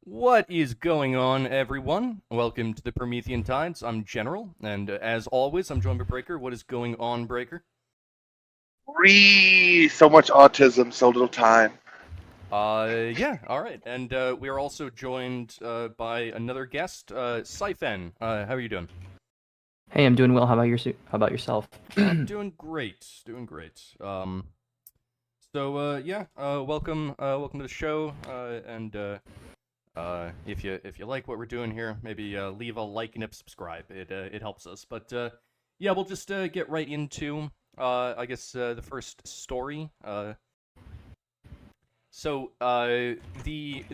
What is going on, everyone? Welcome to the Promethean Tides. I'm General, and as always, I'm joined by Breaker. What is going on, Breaker? So much autism, so little time. Yeah, all right. And we are also joined by another guest, Scifen. How are you doing? Hey, I'm doing well. How about yourself? I'm doing great. Doing great. Welcome to the show. If you like what we're doing here, maybe leave a like and a subscribe. It helps us. But yeah, we'll just get right into I guess the first story. The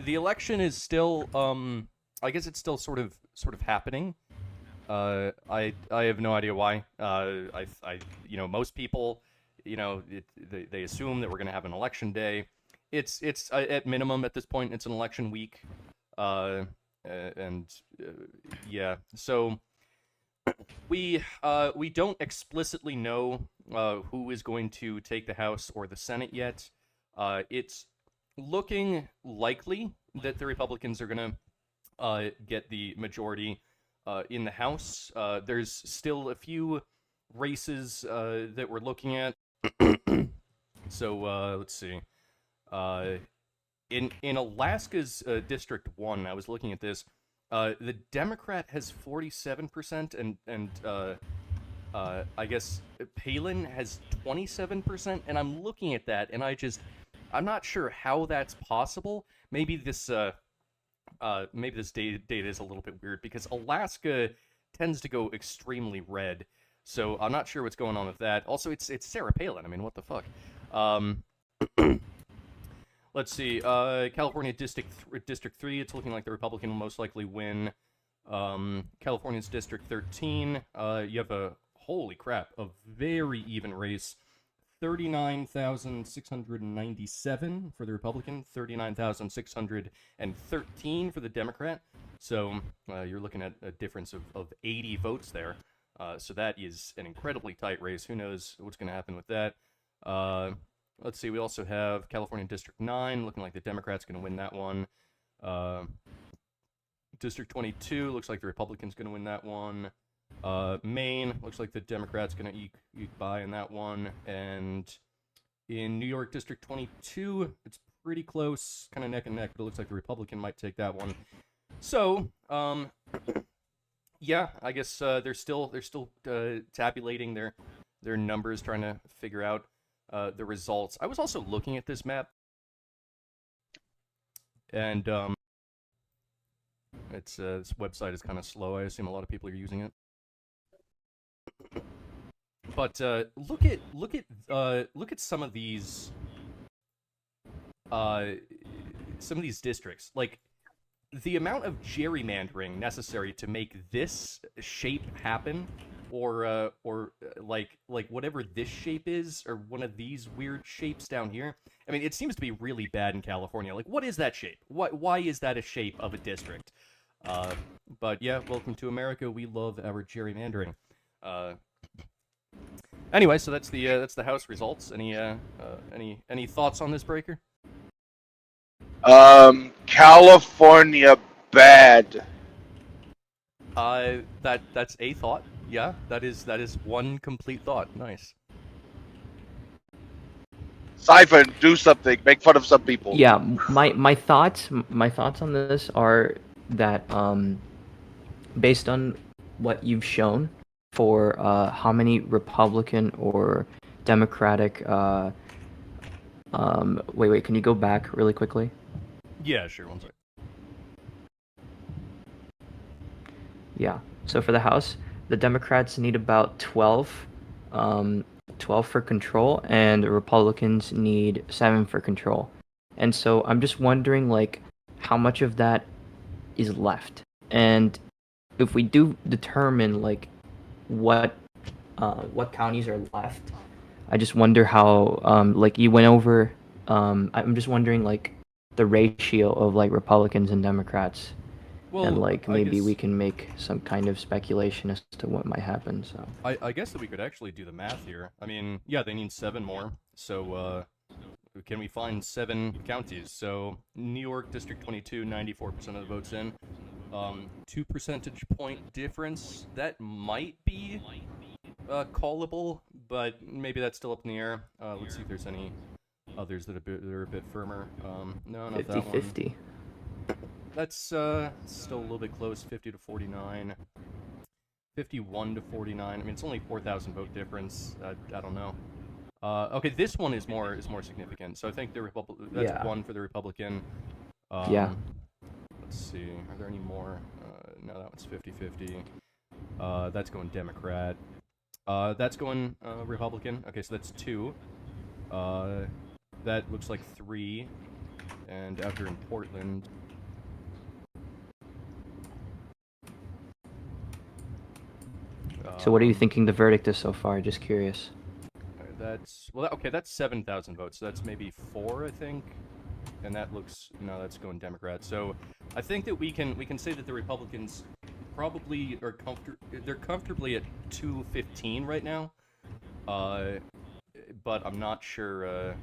election is still I guess it's still sort of happening. I have no idea why. Most people, they assume that we're gonna have an election day. It's at minimum at this point it's an election week. Uh, and Yeah, so we don't explicitly know who is going to take the House or the Senate yet. It's looking likely that the Republicans are going to get the majority in the House. There's still a few races that we're looking at. Let's see. Uh, in Alaska's District 1, I was looking at this. The Democrat has 47%, and I guess Palin has 27%. And I'm looking at that, and I'm not sure how that's possible. Maybe this data is a little bit weird because Alaska tends to go extremely red. So I'm not sure what's going on with that. Also, it's Sarah Palin. I mean, what the fuck? Um, Let's see. California District 3. It's looking like the Republican will most likely win. California's District 13. You have a holy crap, a very even race. 39,697 for the Republican, 39,613 for the Democrat. So you're looking at a difference of 80 votes there. So that is an incredibly tight race. Who knows what's going to happen with that? Let's see. We also have California District 9, looking like the Democrat's going to win that one. Uh, District 22 looks like the Republican's going to win that one. Maine looks like the Democrats going to eke by in that one, and in New York District 22, it's pretty close, kind of neck and neck, but it looks like the Republican might take that one. So, yeah, I guess they're still tabulating their numbers, trying to figure out the results. I was also looking at this map, and this website is kind of slow. I assume a lot of people are using it. But look at some of these districts. Like the amount of gerrymandering necessary to make this shape happen, or whatever this shape is, or one of these weird shapes down here. I mean, it seems to be really bad in California. Like, what is that shape? Why is that a shape of a district? Uh, but yeah, welcome to America. We love our gerrymandering. Uh, Anyway, so that's the House results. Any thoughts on this, Breaker? California bad. That's a thought. Yeah, that is one complete thought. Nice. Scifen, do something. Make fun of some people. Yeah, my thoughts on this are that based on what you've shown for how many Republican or Democratic wait, can you go back really quickly? Yeah, sure. One sec. Yeah. So for the House, the Democrats need about 12 for control, and the Republicans need 7 for control. And so I'm just wondering, like, how much of that is left, and if we do determine like what what counties are left, I just wonder how like you went over. I'm just wondering like the ratio of like Republicans and Democrats, and Well, like I maybe we guess can make some kind of speculation as to what might happen. So I guess that we could actually do the math here. I mean, yeah, they need seven more. So can we find 7 counties? So New York District 22, 94% of the votes in. 2 percentage point difference. That might be callable, but maybe that's still up in the air. Let's see if there's any others that are a bit firmer. No, not that one. 50-50. That's still a little bit close. 50 to 49. 51 to 49. I mean, it's only 4,000 vote difference. I don't know. Okay, this one is more significant. So I think that's 1 for the Republican. Yeah. Let's see. Are there any more? No, that one's 50-50. That's going Democrat. That's going Republican. Okay, so that's 2. That looks like 3. And out here in Portland. So what are you thinking the verdict is so far? Just curious. That's 7,000 votes. So that's maybe 4, I think. And that looks that's going Democrat. So I think that we can say that the Republicans probably are they're comfortably at 215 right now. But I'm not sure.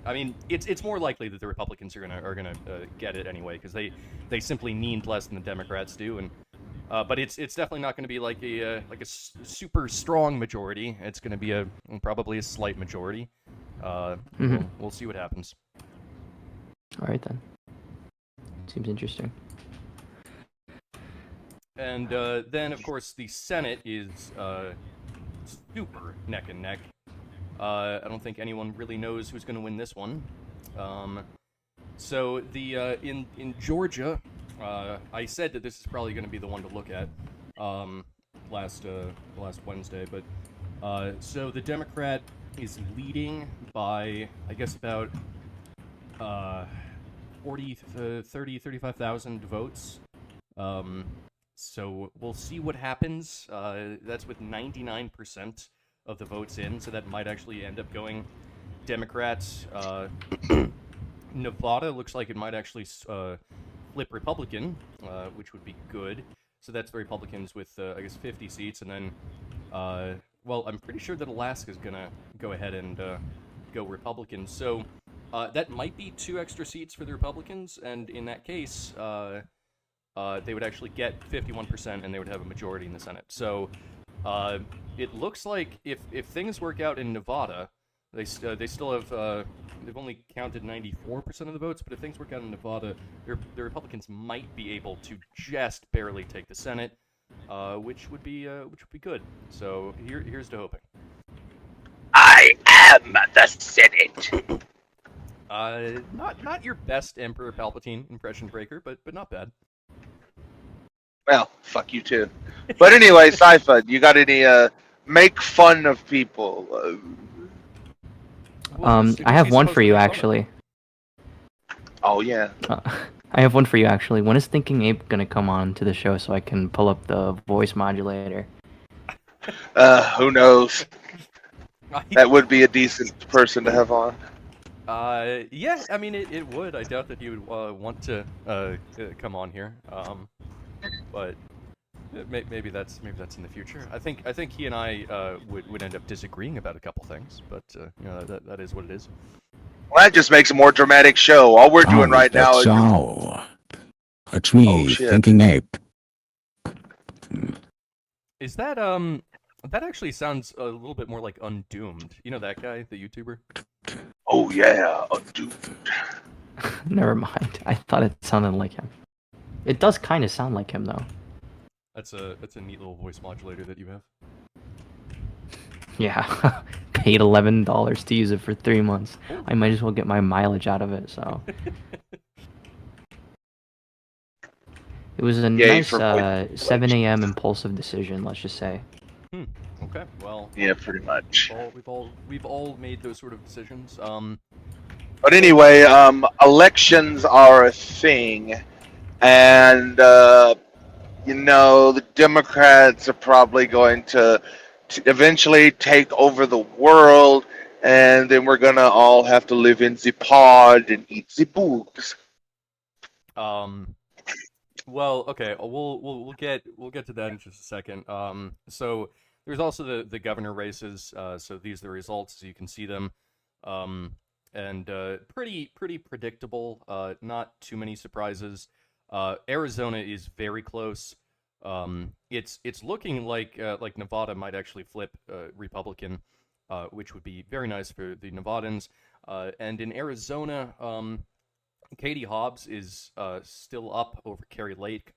I mean, it's more likely that the Republicans are gonna get it anyway because they simply need less than the Democrats do, and but it's definitely not going to be like a super strong majority. It's going to be probably a slight majority. We'll see what happens. All right then. Seems interesting. And then, of course, the Senate is super neck and neck. I don't think anyone really knows who's going to win this one. So the in Georgia, I said that this is probably going to be the one to look at last Wednesday, but so the Democrat is leading by I guess about 35,000 votes. So we'll see what happens. That's with 99% of the votes in, so that might actually end up going Democrats. Nevada looks like it might actually flip Republican, which would be good. So that's the Republicans with, I guess, 50 seats, and then, well, I'm pretty sure that Alaska's gonna go ahead and go Republican. So that might be 2 extra seats for the Republicans, and in that case, they would actually get 51%, and they would have a majority in the Senate. So it looks like if things work out in Nevada, they still have they've only counted 94% of the votes, but if things work out in Nevada, the Republicans might be able to just barely take the Senate, which would be good. So here's to hoping. I am the Senate. Not your best Emperor Palpatine impression breaker, but not bad. Well, fuck you too. But anyway, Scifen, you got any make fun of people? I have one for you actually. Oh yeah. I have one for you actually. When is Thinking Ape gonna come on to the show so I can pull up the voice modulator? Who knows? That would be a decent person to have on. Yeah, I mean it would. I doubt that he would want to come on here. But maybe that's in the future. I think he and I would end up disagreeing about a couple things, but that is what it is. Well, that just makes a more dramatic show. All we're doing right now is it's me, Thinking Ape. Is that that actually sounds a little bit more like Undoomed. You know that guy, the YouTuber? Oh yeah, Undoomed. Never mind. I thought it sounded like him. It does kind of sound like him though. That's a neat little voice modulator that you have. Yeah, paid $11 to use it for 3 months. I might as well get my mileage out of it. So it was a nice 7 a.m. impulsive decision. Let's just say. Okay. Well. Yeah, pretty much. We've all made those sort of decisions. But anyway, elections are a thing. And, the Democrats are probably going to eventually take over the world, and then we're going to all have to live in the pod and eat the boobs. Well, okay, we'll get to that in just a second. So there's also the governor races. So these are the results, as you can see them. and pretty predictable. Not too many surprises. Arizona is very close. It's looking like Nevada might actually flip Republican, which would be very nice for the Nevadans. And in Arizona, Katie Hobbs is still up over Kerry Lake,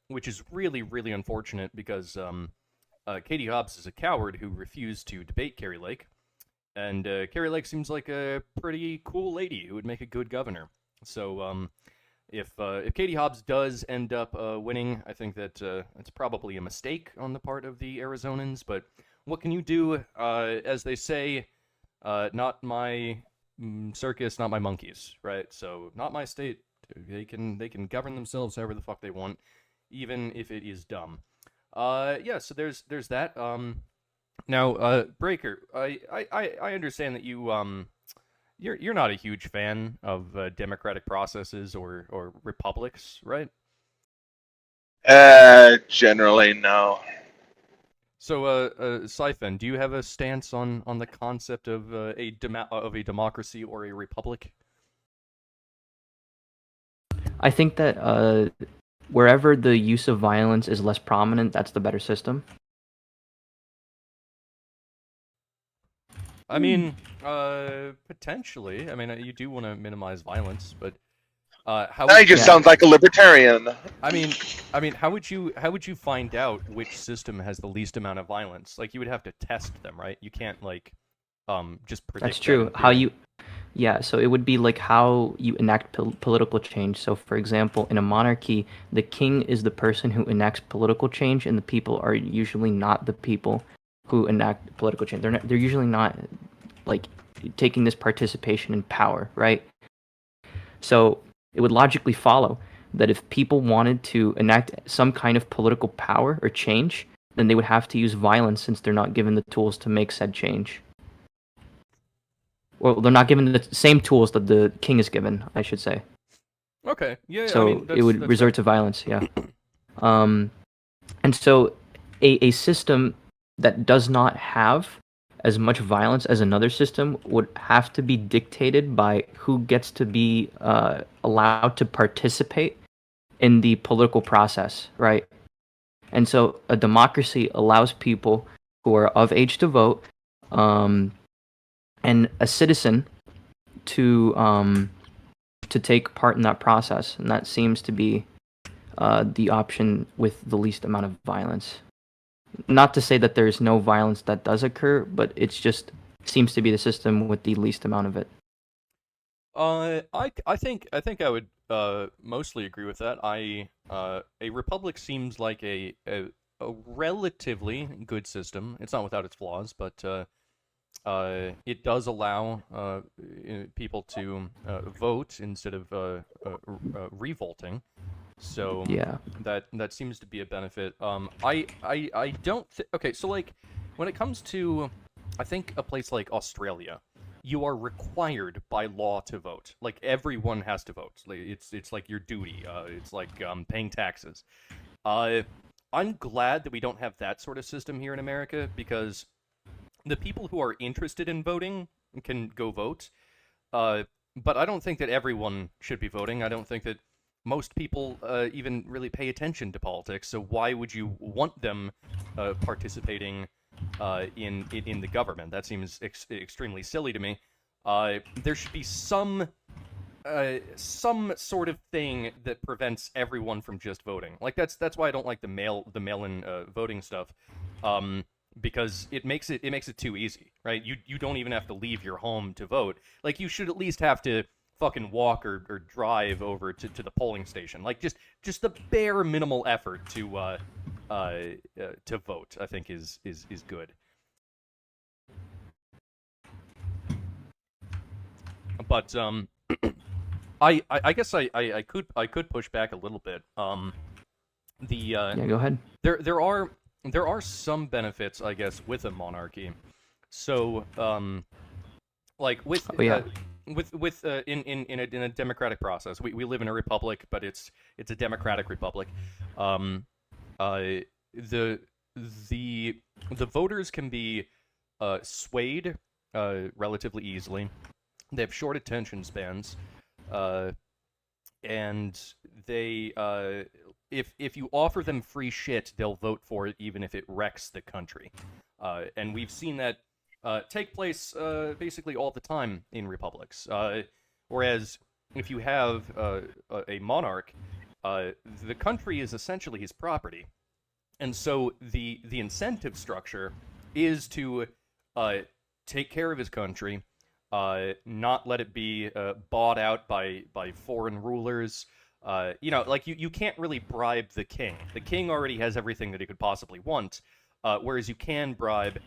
which is really unfortunate because Katie Hobbs is a coward who refused to debate Kerry Lake, and Kerry Lake seems like a pretty cool lady who would make a good governor. So if Katie Hobbs does end up winning, I think that it's probably a mistake on the part of the Arizonans. But what can you do? As they say, not my circus, not my monkeys, right? So not my state. They can govern themselves however the fuck they want, even if it is dumb. Yeah. So there's that. Now, Breaker, I understand that you're not a huge fan of democratic processes or republics, right? Generally, no. So, Scifen, do you have a stance on the concept of a democracy or a republic? I think that wherever the use of violence is less prominent, that's the better system. I mean, potentially. I mean, you do want to minimize violence, but how? Now he just sounds like a libertarian. I mean, how would you find out which system has the least amount of violence? Like, you would have to test them, right? You can't just predict. That's true. Yeah, so it would be like how you enact political change. So, for example, in a monarchy, the king is the person who enacts political change, and the people are usually not the people who enact political change. They're usually not like taking this participation in power, right? So it would logically follow that if people wanted to enact some kind of political power or change, then they would have to use violence since they're not given the tools to make said change. Well, they're not given the same tools that the king is given, I should say. Okay. Yeah. So I mean, it would resort to violence. Yeah. And so a system that does not have as much violence as another system would have to be dictated by who gets to be allowed to participate in the political process, right? And so a democracy allows people who are of age to vote, and a citizen to take part in that process, and that seems to be the option with the least amount of violence. Not to say that there's no violence that does occur, but it's just seems to be the system with the least amount of it. I think I would mostly agree with that. A republic seems like a relatively good system. It's not without its flaws, but it does allow people to vote instead of revolting. So Yeah. that seems to be a benefit. I don't okay. So like when it comes to, I think a place like Australia, you are required by law to vote. Like everyone has to vote. Like, it's like your duty. It's like paying taxes. I'm glad that we don't have that sort of system here in America because the people who are interested in voting can go vote. But I don't think that everyone should be voting. I don't think that most people even really pay attention to politics. So why would you want them participating in the government? That seems extremely silly to me. There should be some sort of thing that prevents everyone from just voting. Like that's why I don't like the mail-in voting stuff. Because it makes it too easy, right? You don't even have to leave your home to vote. Like you should at least have to fucking walk or drive over to the polling station. Like just the bare minimal effort to vote, I think is good. But I guess I could push back a little bit. Yeah, go ahead. There are some benefits, I guess, with a monarchy. So like with in a democratic process, we live in a republic, but it's a democratic republic. The voters can be swayed relatively easily. They have short attention spans, and they if you offer them free shit, they'll vote for it even if it wrecks the country. And we've seen that take place basically all the time in republics. Whereas if you have a monarch, the country is essentially his property, and so the incentive structure is to take care of his country, not let it be bought out by foreign rulers. Like you can't really bribe the king. The king already has everything that he could possibly want, whereas you can bribe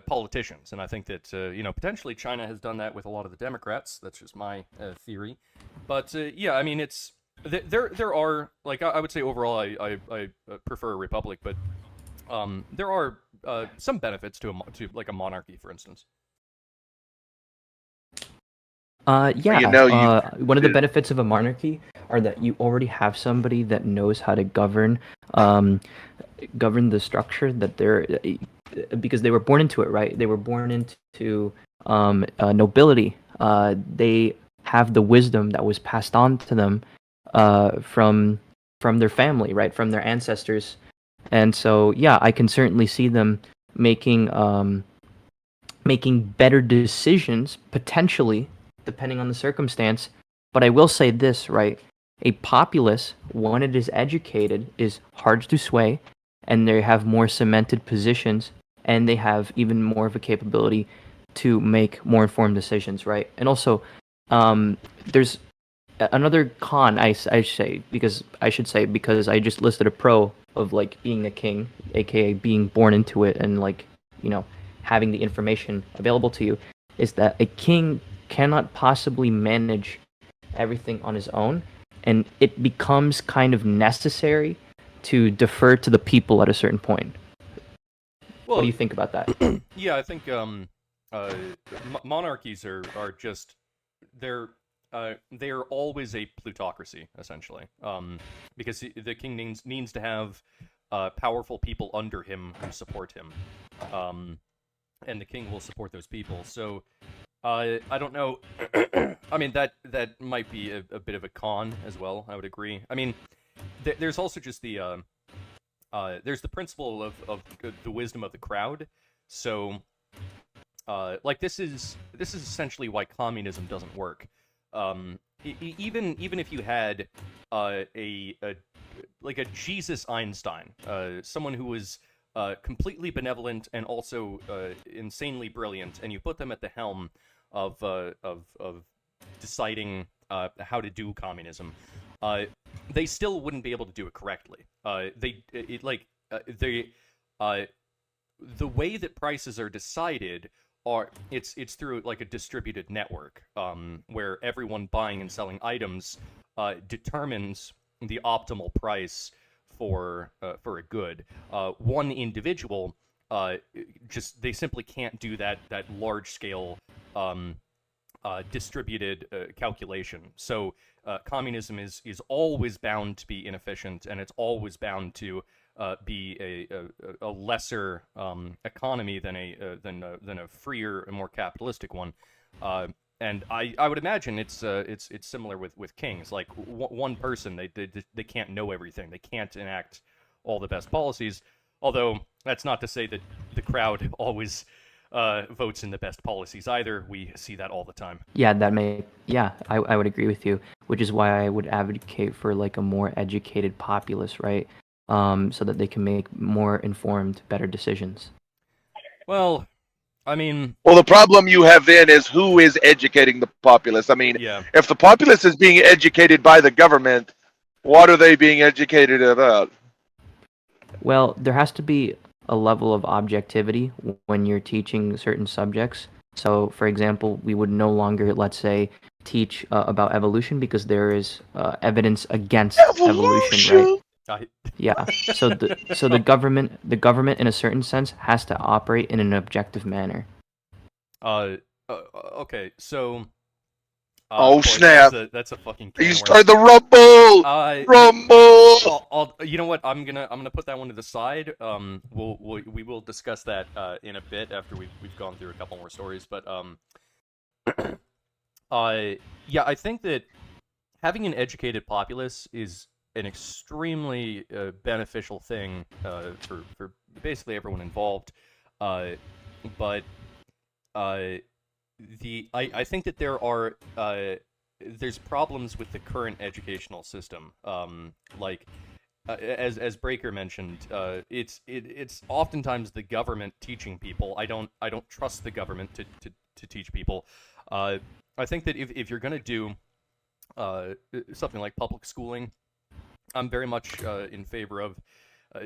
politicians. And I think that, potentially China has done that with a lot of the Democrats. That's just my theory. But, yeah, I mean, it's... There are, like, I would say overall I prefer a republic, but there are some benefits to a monarchy, for instance. Yeah. One of the benefits of a monarchy are that you already have somebody that knows how to govern the structure that they're because they were born into it, right? They were born into nobility. They have the wisdom that was passed on to them from their family, right? From their ancestors, and so yeah, I can certainly see them making better decisions potentially depending on the circumstance. But I will say this, right? A populace, when it is educated, is hard to sway, and they have more cemented positions, and they have even more of a capability to make more informed decisions, right? And also, there's another con I should say because I just listed a pro of like being a king, aka being born into it, and like having the information available to you, is that a king cannot possibly manage everything on his own, and it becomes kind of necessary to defer to the people at a certain point. Well, what do you think about that? Yeah, I think monarchies are just they're always a plutocracy essentially, because the king needs to have powerful people under him who support him, and the king will support those people. So I don't know. I mean, that might be a bit of a con as well. I would agree. I mean, there's also just there's the principle of the wisdom of the crowd. So, like this is essentially why communism doesn't work. Even if you had a Jesus Einstein, someone who was completely benevolent and also insanely brilliant, and you put them at the helm of deciding how to do communism, they still wouldn't be able to do it correctly. The way that prices are decided it's through like a distributed network, where everyone buying and selling items determines the optimal price for a good. One individual they simply can't do that large scale distributed calculation. So communism is always bound to be inefficient, and it's always bound to be a lesser economy than a freer and more capitalistic one. And I would imagine it's similar with kings. Like one person, they can't know everything. They can't enact all the best policies. Although that's not to say that the crowd always votes in the best policies either. We see that all the time. Yeah, I would agree with you, which is why I would advocate for like a more educated populace, right? So that they can make more informed, better decisions. Well, I mean... Well, the problem you have then is who is educating the populace. I mean, yeah. If the populace is being educated by the government, what are they being educated about? Well, there has to be a level of objectivity when you're teaching certain subjects. So, for example, we would no longer, let's say, teach about evolution because there is evidence against evolution, right? Yeah. So the government in a certain sense has to operate in an objective manner. Okay. So. Oh boy, snap! That's a fucking. You start the rumble. Rumble. You know what? I'm gonna put that one to the side. We will discuss that in a bit after we've gone through a couple more stories. But Yeah, I think that having an educated populace is an extremely beneficial thing for basically everyone involved. Uh, but uh, I think that there's problems with the current educational system. Like as Breaker mentioned, it's oftentimes the government teaching people. I don't trust the government to teach people. I think that if you're gonna do something like public schooling, I'm very much in favor of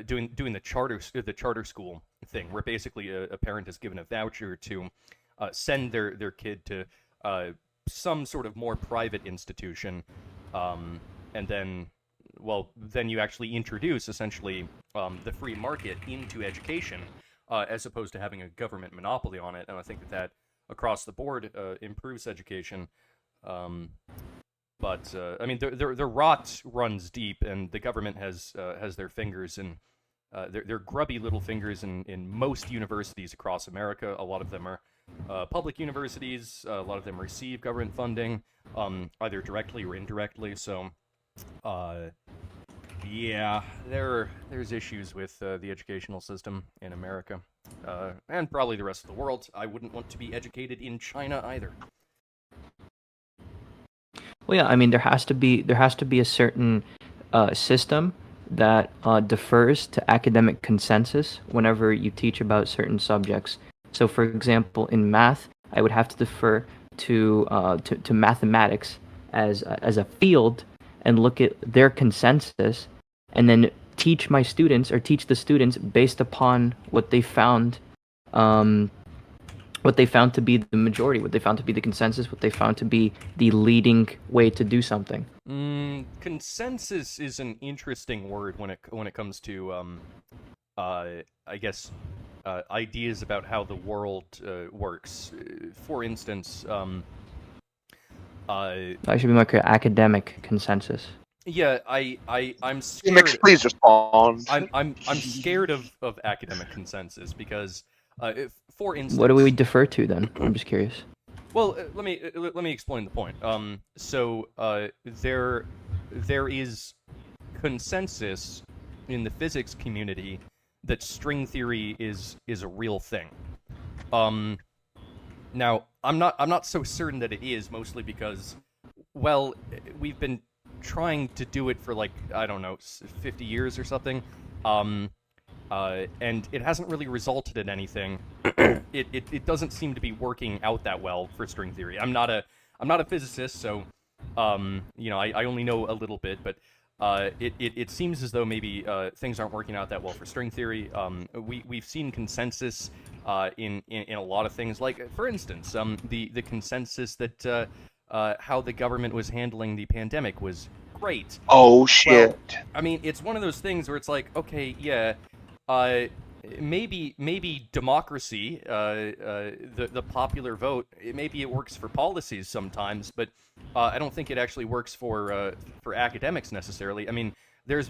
doing the charter school thing, where basically a parent is given a voucher to send their kid to some sort of more private institution, and then you actually introduce essentially the free market into education, as opposed to having a government monopoly on it. And I think that across the board improves education. But I mean, the rot runs deep, and the government has their fingers in their grubby little fingers in most universities across America. A lot of them are public universities. A lot of them receive government funding, either directly or indirectly. So, yeah, there's issues with the educational system in America, and probably the rest of the world. I wouldn't want to be educated in China either. Well, yeah, I mean there has to be a certain system that defers to academic consensus whenever you teach about certain subjects. So, for example, in math, I would have to defer to mathematics as a field and look at their consensus, and then teach the students based upon what they found. What they found to be the majority, what they found to be the consensus, what they found to be the leading way to do something. Consensus is an interesting word when it comes to I guess ideas about how the world works. For instance, I should be more clear, academic consensus. yeah, I'm scared. Please respond. I'm scared of academic consensus because for instance, What do we defer to then? I'm just curious. Well, let me explain the point. So there is consensus in the physics community that string theory is a real thing. Now I'm not so certain that it is, mostly because, well, we've been trying to do it for like, I don't know, 50 years or something. And it hasn't really resulted in anything. It doesn't seem to be working out that well for string theory. I'm not a physicist, so I only know a little bit, but it seems as though maybe things aren't working out that well for string theory. We've seen consensus in a lot of things, like for instance, the consensus that how the government was handling the pandemic was great. Oh shit! Well, I mean, it's one of those things where it's like, okay, yeah. Maybe democracy, the popular vote, maybe it works for policies sometimes, but I don't think it actually works for academics necessarily. I mean, there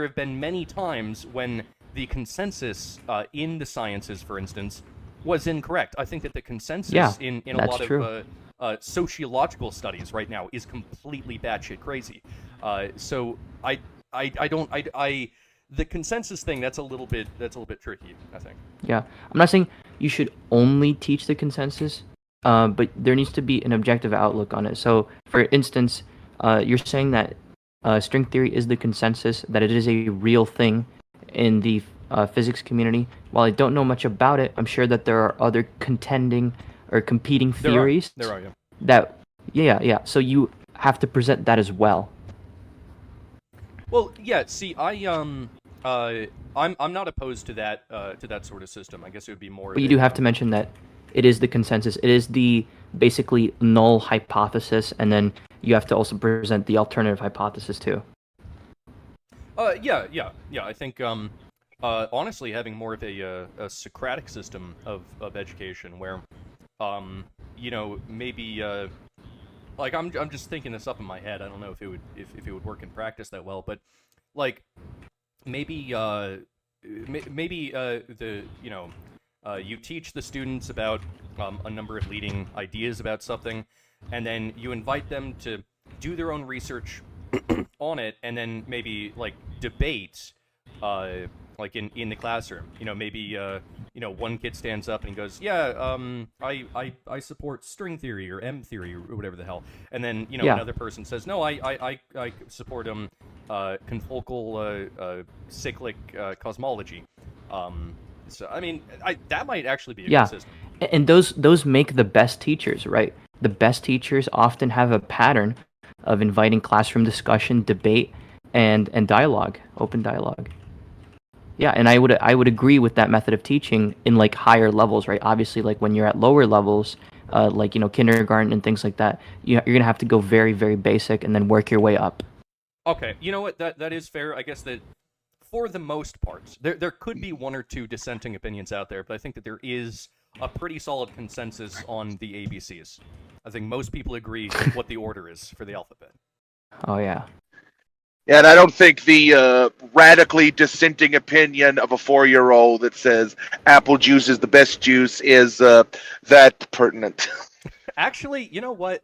have been many times when the consensus in the sciences, for instance, was incorrect. I think that the consensus in a lot of sociological studies right now is completely batshit crazy. So the consensus thing, that's a little bit tricky, I think. Yeah, I'm not saying you should only teach the consensus, but there needs to be an objective outlook on it. So, for instance, you're saying that string theory is the consensus, that it is a real thing in the physics community. While I don't know much about it, I'm sure that there are other contending or competing theories. There are, yeah. That, yeah. So you have to present that as well. Well, yeah. See, I'm not opposed to that sort of system. I guess it would be more. But you do have to mention that it is the consensus. It is the basically null hypothesis, and then you have to also present the alternative hypothesis too. Yeah. I think honestly, having more of a Socratic system of education, where maybe like I'm just thinking this up in my head. I don't know if it would work in practice that well, but like maybe you teach the students about a number of leading ideas about something, and then you invite them to do their own research on it, and then maybe like debate, like in the classroom. Maybe one kid stands up and he goes, "Yeah, I support string theory or M theory or whatever the hell," and then Yeah. another person says, "No, I support confocal cyclic cosmology." So I mean, that might actually be a Yeah. good system. And those make the best teachers, right? The best teachers often have a pattern of inviting classroom discussion, debate, and dialogue, open dialogue. Yeah, and I would agree with that method of teaching in like higher levels, right? Obviously, like when you're at lower levels, like kindergarten and things like that, you're gonna have to go very very basic and then work your way up. Okay, you know what? That is fair. I guess that for the most part, there could be one or two dissenting opinions out there, but I think that there is a pretty solid consensus on the ABCs. I think most people agree what the order is for the alphabet. Oh yeah. Yeah, and I don't think the radically dissenting opinion of a 4-year-old that says apple juice is the best juice is that pertinent. Actually, you know what?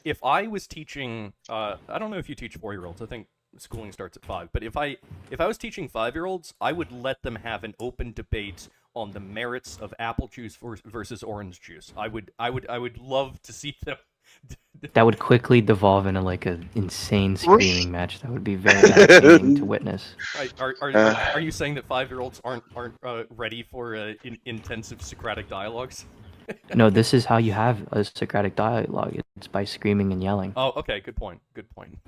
If I was teaching, I don't know if you teach 4-year-olds. I think schooling starts at 5. But if I was teaching 5-year-olds, I would let them have an open debate on the merits of apple juice versus orange juice. I would love to see them. That would quickly devolve into like an insane screaming match. That would be very entertaining to witness. Are you saying that 5-year-olds aren't ready for intensive Socratic dialogues? No, this is how you have a Socratic dialogue. It's by screaming and yelling. Oh, okay. Good point. Good point.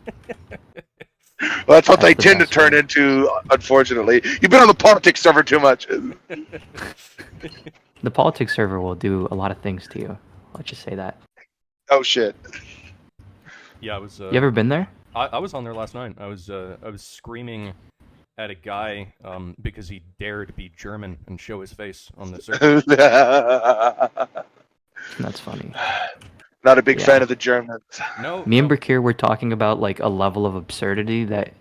Well, that's what they the tend to best turn way. into, unfortunately. You've been on the politics server too much. The politics server will do a lot of things to you. Let's just say that. Oh, shit. Yeah, I was. You ever been there? I was on there last night. I was screaming at a guy because he dared be German and show his face on the server. That's funny. Not a big Yeah. fan of the Germans. No, Me and no. Bakir were talking about like a level of absurdity that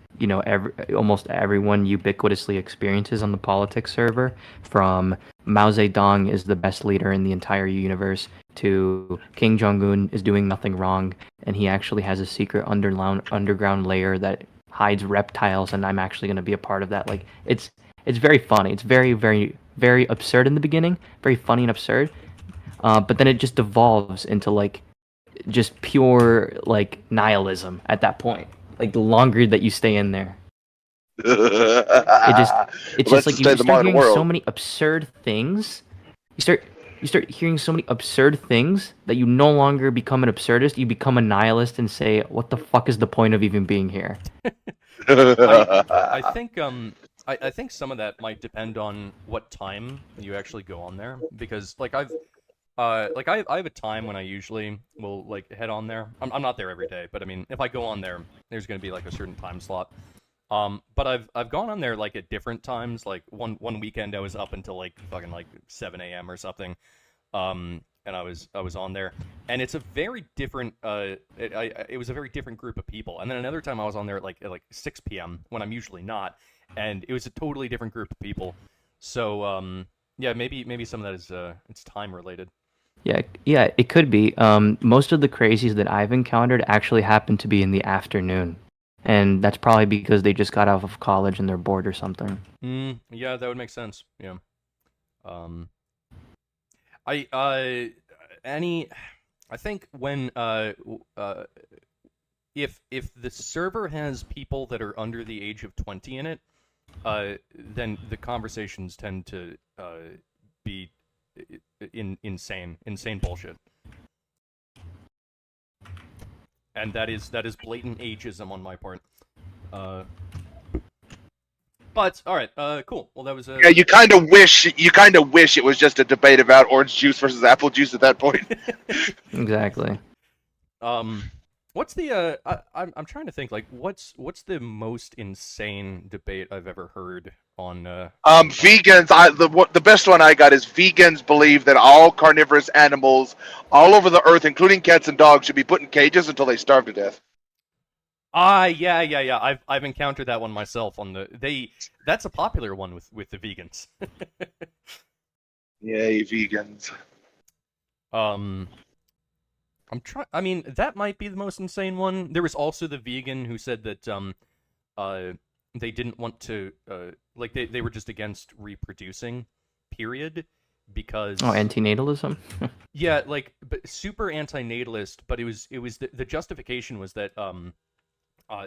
almost everyone ubiquitously experiences on the politics server. From Mao Zedong is the best leader in the entire universe to King Jong-un is doing nothing wrong, and he actually has a secret underground layer that hides reptiles, and I'm actually going to be a part of that. Like it's very funny. It's very very very absurd in the beginning, very funny and absurd, but then it just devolves into like just pure like nihilism at that point. Like the longer that you stay in there, it's Let's just like stay you the start modern hearing world. so many absurd things. You start hearing so many absurd things that you no longer become an absurdist. You become a nihilist and say, "What the fuck is the point of even being here?" I think I think some of that might depend on what time you actually go on there, because like I have a time when I usually will like head on there. I'm not there every day, but I mean if I go on there, there's gonna be like a certain time slot. But I've gone on there like at different times. Like one weekend I was up until like fucking like 7 a.m. or something. And I was on there, and it's a very different. It was a very different group of people. And then another time I was on there at like 6 p.m. when I'm usually not, and it was a totally different group of people. So yeah, maybe some of that is it's time related. Yeah, it could be. Most of the crazies that I've encountered actually happen to be in the afternoon, and that's probably because they just got out of college and they're bored or something. Yeah, that would make sense. Yeah. I I think when if the server has people that are under the age of 20 in it, then the conversations tend to be insane bullshit. And that is blatant ageism on my part. But all right, cool. Well, that was Yeah, you kind of wish it was just a debate about orange juice versus apple juice at that point. Exactly. What's the I'm trying to think like what's the most insane debate I've ever heard on Vegans. The best one I got is vegans believe that all carnivorous animals all over the earth, including cats and dogs, should be put in cages until they starve to death. Yeah. I've encountered that one myself on that's a popular one with the vegans. Yay, vegans. I mean, that might be the most insane one. There was also the vegan who said that they didn't want to like they were just against reproducing, period, because Oh, antinatalism. yeah, like but super antinatalist, but it was the justification was that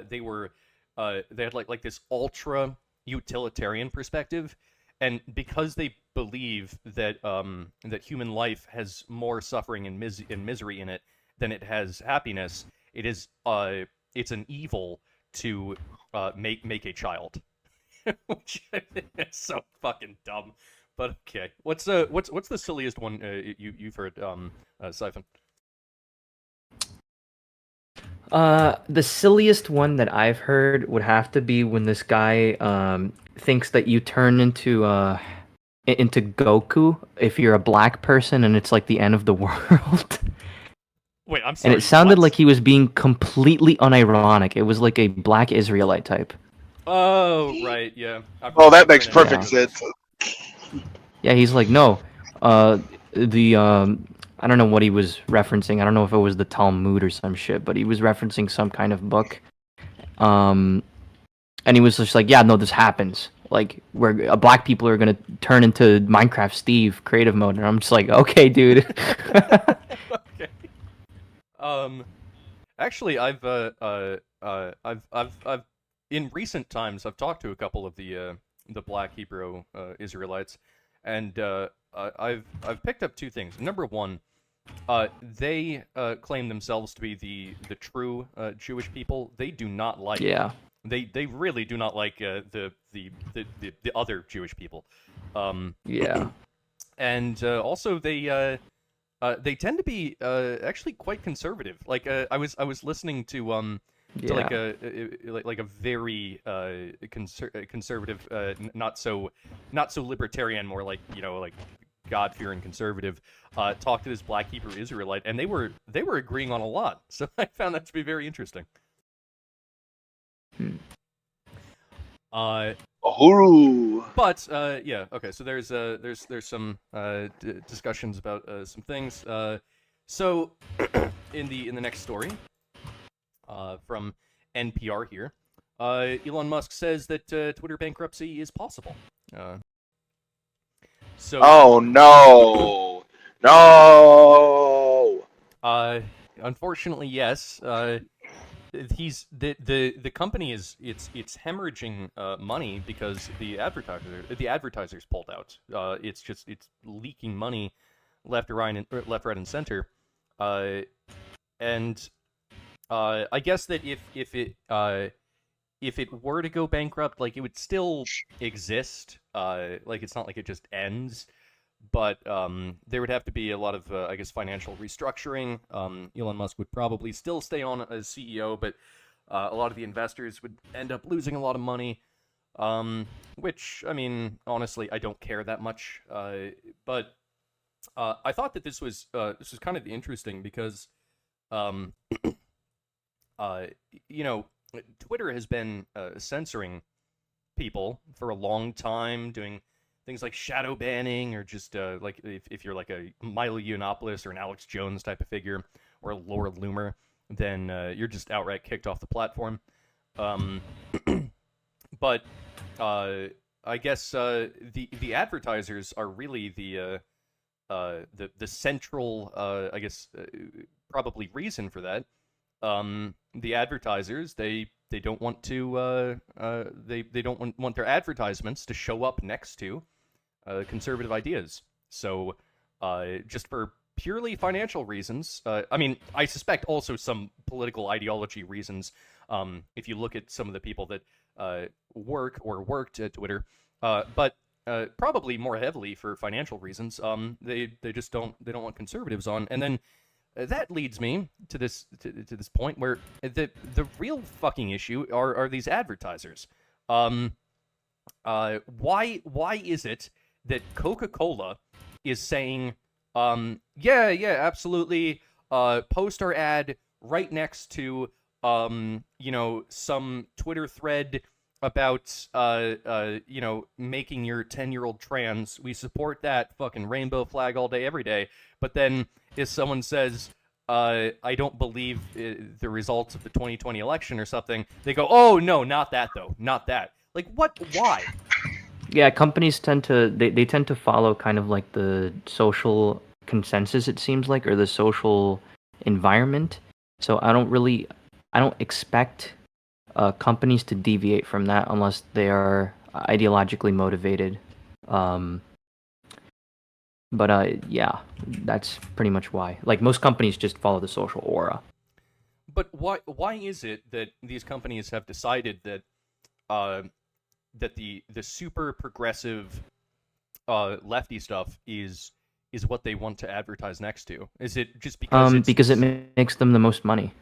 they were they had like this ultra utilitarian perspective, and because they believe that that human life has more suffering and misery in it than it has happiness, it is it's an evil to make a child, which is so fucking dumb. But okay, what's the silliest one you've heard, Scifen? The silliest one that I've heard would have to be when this guy thinks that you turn into Goku if you're a black person and it's like the end of the world. Wait, I'm sorry. And it sounded what? like he was being completely unironic. It was like a black Israelite type. Oh, right, yeah. Oh, that makes perfect Yeah. sense. Yeah, he's like, no, I don't know what he was referencing. I don't know if it was the Talmud or some shit, but he was referencing some kind of book. And he was just like, yeah, no, this happens. Like, where black people are gonna turn into Minecraft Steve creative mode, and I'm just like, okay, dude. Okay. Actually, I've in recent times I've talked to a couple of the Black Hebrew Israelites, and I've picked up two things. Number one, they claim themselves to be the true Jewish people. They do not like. Yeah. They really do not like the other Jewish people. Yeah. And also they tend to be actually quite conservative. Like I was listening to like a very conservative, not so libertarian, more like like God-fearing conservative, talk to this Black Hebrew Israelite, and they were agreeing on a lot. So I found that to be very interesting. Uhuru. But yeah, okay. So there's some discussions about some things. So in the next story, from NPR here, Elon Musk says that Twitter bankruptcy is possible. So Oh no, no. unfortunately, yes. The company is it's hemorrhaging money because the advertisers pulled out. It's leaking money left, right, and center. And I guess that if it were to go bankrupt, like it would still exist. Like it's not like it just ends. But there would have to be a lot of, I guess, financial restructuring. Elon Musk would probably still stay on as CEO, but a lot of the investors would end up losing a lot of money. Which, I mean, honestly, I don't care that much. But I thought that this was kind of interesting because, Twitter has been censoring people for a long time, doing things like shadow banning, or just like if you're like a Milo Yiannopoulos or an Alex Jones type of figure, or a Laura Loomer, then you're just outright kicked off the platform. But I guess the advertisers are really the central I guess probably reason for that. The advertisers they don't want to they don't want their advertisements to show up next to conservative ideas. So just for purely financial reasons, I mean, I suspect also some political ideology reasons. If you look at some of the people that work or worked at Twitter, but probably more heavily for financial reasons. They just don't want conservatives on, and then that leads me to this point where the real fucking issue are these advertisers. Why is it that Coca-Cola is saying, yeah, absolutely, post our ad right next to, some Twitter thread about, making your 10-year-old trans. We support that fucking rainbow flag all day, every day. But then if someone says, I don't believe the results of the 2020 election or something, they go, oh no, not that though, not that. Like what? Why? Yeah, companies tend to they tend to follow kind of like the social consensus, it seems like, or the social environment. So I don't expect companies to deviate from that unless they are ideologically motivated. Um, but yeah, that's pretty much why. Like most companies just follow the social aura. But why is it that these companies have decided that uh, that the super progressive lefty stuff is what they want to advertise next to? Is it just because Because it makes them the most money.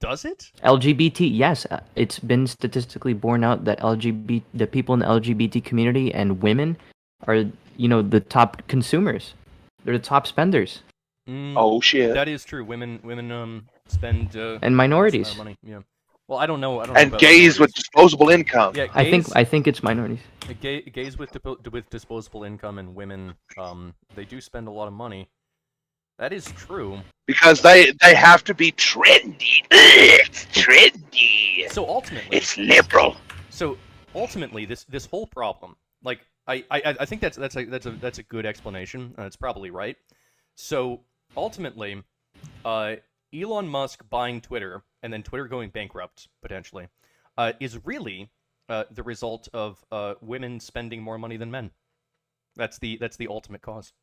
Does it? LGBT, yes, it's been statistically borne out that the people in the LGBT community and women are, the top consumers. They're the top spenders. Oh shit! That is true. Women spend And minorities. money. Yeah. Well, I don't know. And about gays with minorities. disposable income. Yeah, I gays, think it's minorities. gays with disposable income and women, they do spend a lot of money. That is true. Because they have to be trendy. It's trendy. So ultimately, It's liberal. So ultimately, this whole problem, like I think that's a good explanation. It's probably right. So ultimately, Elon Musk buying Twitter and then Twitter going bankrupt potentially is really the result of women spending more money than men. That's the ultimate cause.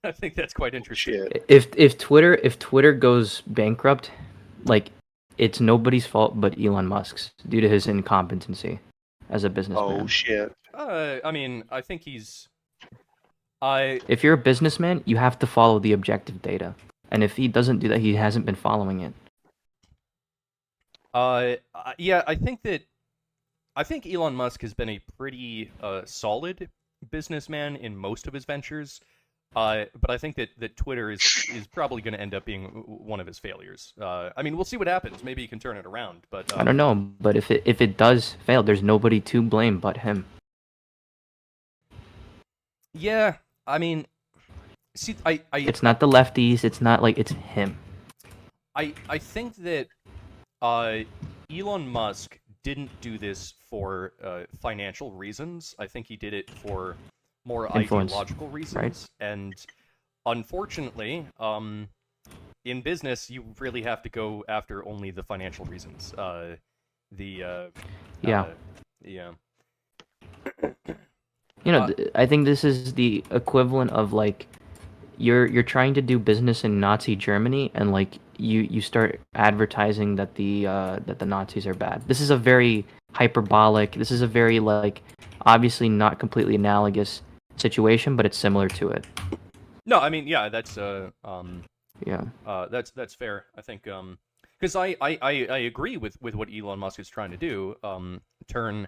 I think that's quite interesting. Shit. If Twitter goes bankrupt, like it's nobody's fault but Elon Musk's due to his incompetency as a businessman. Oh shit. I mean, I think he's. If you're a businessman, you have to follow the objective data, and if he doesn't do that, he hasn't been following it. Yeah, I think Elon Musk has been a pretty solid businessman in most of his ventures. But I think that Twitter is probably going to end up being one of his failures. I mean, we'll see what happens. Maybe he can turn it around. But I don't know. But if it does fail, there's nobody to blame but him. Yeah, I mean, see, It's not the lefties. It's not like it's him. I think that Elon Musk didn't do this for financial reasons. I think he did it for more Influence, ideological reasons. right? And unfortunately, in business, you really have to go after only the financial reasons. Yeah. I think this is the equivalent of like you're trying to do business in Nazi Germany, and like you start advertising that the Nazis are bad. This is a very hyperbolic. This is a very like obviously not completely analogous situation, but it's similar to it. No, I mean, yeah, that's Yeah. That's fair. I think because I agree with what Elon Musk is trying to do. Turn.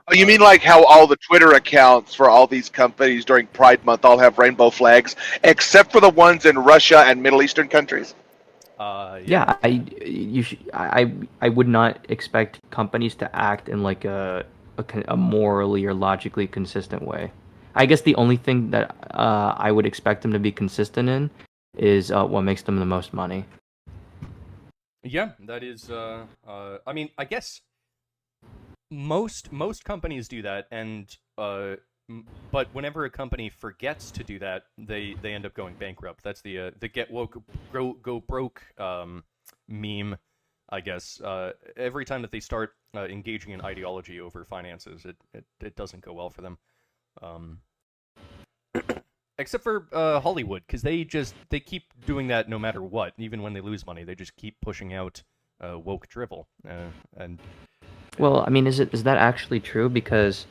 Oh, you mean like how all the Twitter accounts for all these companies during Pride Month all have rainbow flags, except for the ones in Russia and Middle Eastern countries? Yeah, I would not expect companies to act in like a morally or logically consistent way. I guess the only thing that I would expect them to be consistent in is what makes them the most money. Yeah, that is. I mean, I guess most companies do that, and but whenever a company forgets to do that, they end up going bankrupt. That's the get woke go broke meme, I guess. Every time that they start engaging in ideology over finances, it doesn't go well for them. Except for Hollywood, because they keep doing that no matter what. Even when they lose money, they just keep pushing out woke drivel. And well, I mean, is that actually true? Because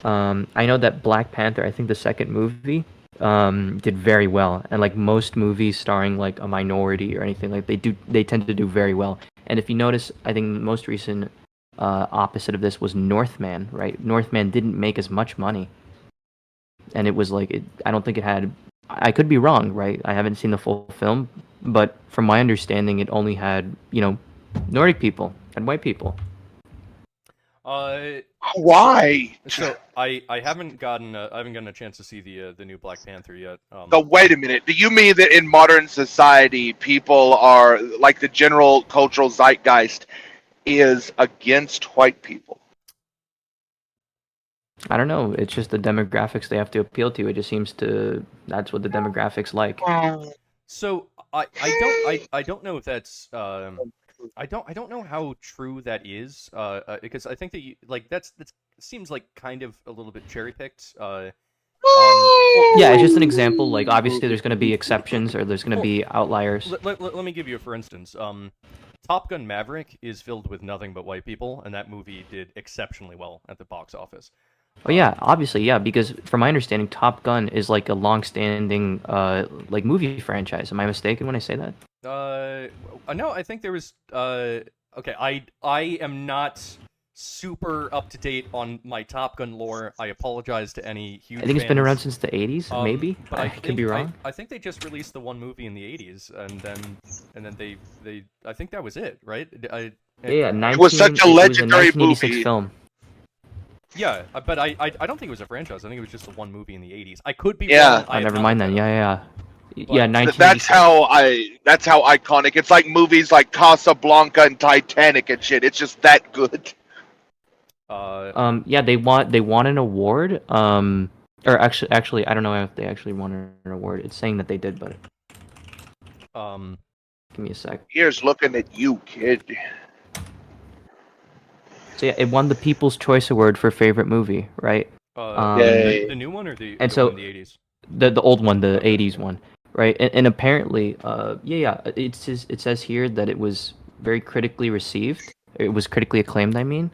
I know that Black Panther, I think the second movie, did very well, and like most movies starring like a minority or anything, like they tend to do very well. And if you notice, I think the most recent opposite of this was Northman, right? Northman didn't make as much money, and it was like I don't think it had. I could be wrong, right? I haven't seen the full film, but from my understanding, it only had Nordic people and white people. Why? So I haven't gotten a chance to see the new Black Panther yet. So wait a minute. Do you mean that in modern society, people are like the general cultural zeitgeist is against white people? I don't know. It's just the demographics they have to appeal to. It just seems to that's what the demographics like. So I don't know if that's I don't know how true that is because I think that that seems like kind of a little bit cherry picked. Yeah, it's just an example. Like obviously, there's going to be exceptions or there's going to be outliers. Let me give you a for instance. Top Gun Maverick is filled with nothing but white people, and that movie did exceptionally well at the box office. Oh yeah, obviously, yeah, because from my understanding, Top Gun is like a long-standing like movie franchise. Am I mistaken when I say that? No, I think there was okay, I am not super up to date on my Top Gun lore. I apologize to any huge I think it's been fans. around since the 80s, maybe. But I could be wrong. I think they just released the one movie in the 80s, and then they I think that was it, right? Yeah, It was such a legendary 1986 movie. film. Yeah, but I don't think it was a franchise. I think it was just the one movie in the 80s. I could be Yeah. wrong. I have Never not mind looked then. that Yeah, up. yeah. But- Yeah, 1986. That's how iconic. It's like movies like Casablanca and Titanic and shit. It's just that good. Yeah, they won an award. Or actually, I don't know if they actually won an award. It's saying that they did, but give me a sec. Here's looking at you, kid. So yeah, it won the People's Choice Award for favorite movie, right? Yay. the new one or the And the so- one in the 80s? The old one, the 80s one, right? And apparently, it says here that it was very critically received. It was critically acclaimed, I mean.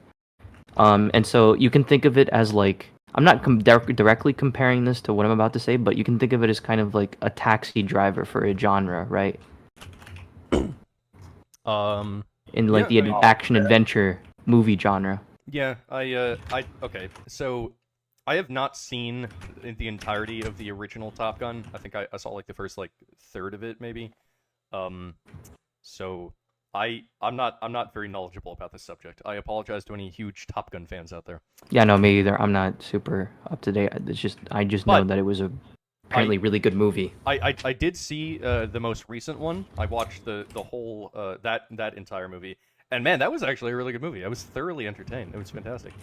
And so you can think of it as like I'm not directly comparing this to what I'm about to say, but you can think of it as kind of like a Taxi Driver for a genre, right? In like Yeah, the I- action adventure movie genre. Yeah, okay. So I have not seen the entirety of the original Top Gun. I think I saw like the first like third of it maybe. So I'm not very knowledgeable about this subject. I apologize to any huge Top Gun fans out there. Yeah, no, me either. I'm not super up to date. I just know But that it was a apparently really good movie. I did see the most recent one. I watched the whole that entire movie. And man, that was actually a really good movie. I was thoroughly entertained. It was fantastic.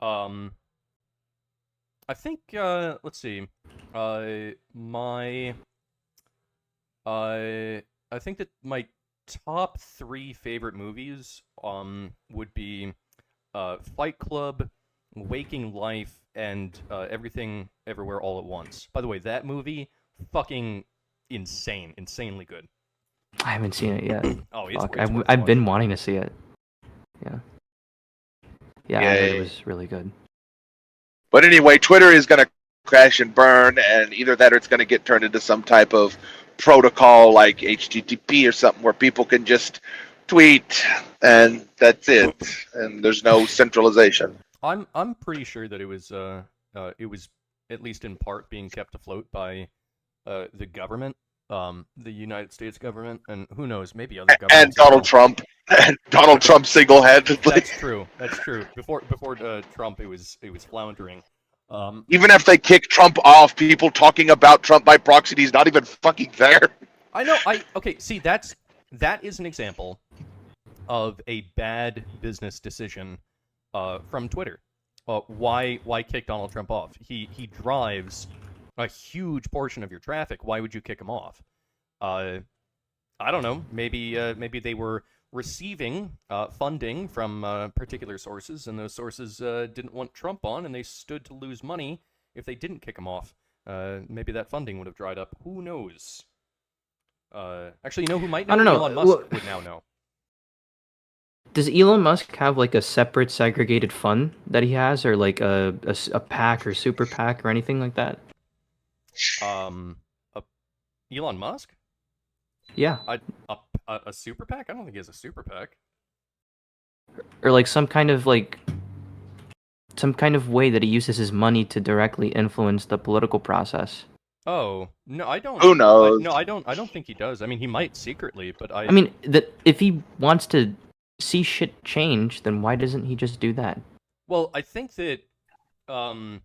I think let's see. I think that my top 3 favorite movies would be Fight Club, Waking Life, and Everything Everywhere All at Once. By the way, that movie fucking insanely good. I haven't seen it yet. Oh, Fuck, it's worth I've been watching. wanting to see it. Yeah. Yeah, I heard Yay. it was really good. But anyway, Twitter is going to crash and burn, and either that or it's going to get turned into some type of protocol like HTTP or something where people can just tweet, and that's it. And there's no centralization. I'm pretty sure that it was at least in part being kept afloat by the government, the United States government, and who knows, maybe other governments. And as well. Donald Trump. And Donald Trump single-handedly. That's true. That's true. Before Trump, it was floundering. Even if they kick Trump off, people talking about Trump by proxy, he's not even fucking there. I know. Okay. See, that is an example of a bad business decision from Twitter. Why kick Donald Trump off? He drives a huge portion of your traffic. Why would you kick him off? I don't know. Maybe they were receiving funding from particular sources, and those sources didn't want Trump on, and they stood to lose money if they didn't kick him off. Maybe that funding would have dried up. Who knows? Actually, you know who might know? I don't know. Elon Musk would now know. Does Elon Musk have like a separate segregated fund that he has, or like a PAC or super PAC or anything like that? Elon Musk? Yeah, A super PAC? I don't think he has a super PAC. or like some kind of way that he uses his money to directly influence the political process. Oh no, I don't. Who knows? No, I don't. I don't think he does. I mean, he might secretly, but I mean, if he wants to see shit change, then why doesn't he just do that? Well, I think that I don't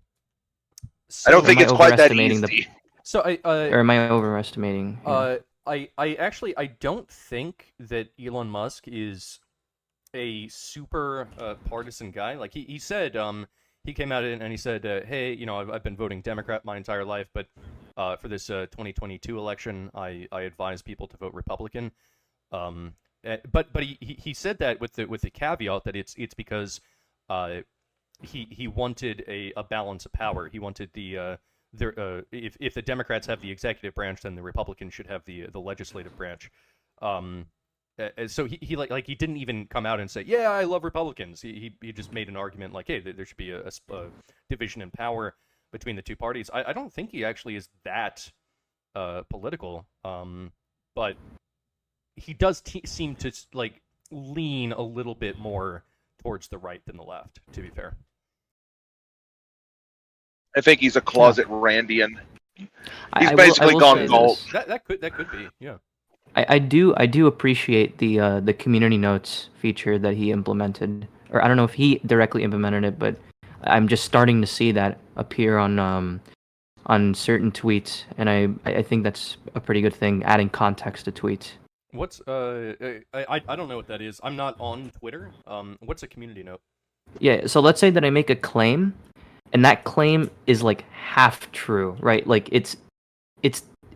Or think am I it's quite that overestimating easy. So or am I overestimating? Yeah. I actually I don't think that Elon Musk is a super partisan guy. Like he said he came out and he said, hey, I've been voting Democrat my entire life, but for this 2022 election, I advise people to vote Republican. But he said that with the caveat that it's because he wanted a balance of power. He wanted if the Democrats have the executive branch, then the Republicans should have the legislative branch. So he like he didn't even come out and say, yeah, I love Republicans. He just made an argument like, hey, there should be a division in power between the two parties. I don't think he actually is that political, but he does seem to like lean a little bit more towards the right than the left, to be fair. I think he's a closet Randian. He's I basically will gone say gold. this. That could be, yeah. I do appreciate the community notes feature that he implemented, or I don't know if he directly implemented it, but I'm just starting to see that appear on certain tweets, and I think that's a pretty good thing, adding context to tweets. What's I don't know what that is. I'm not on Twitter. What's a community note? Yeah, so let's say that I make a claim, and that claim is like half true, right? Like it's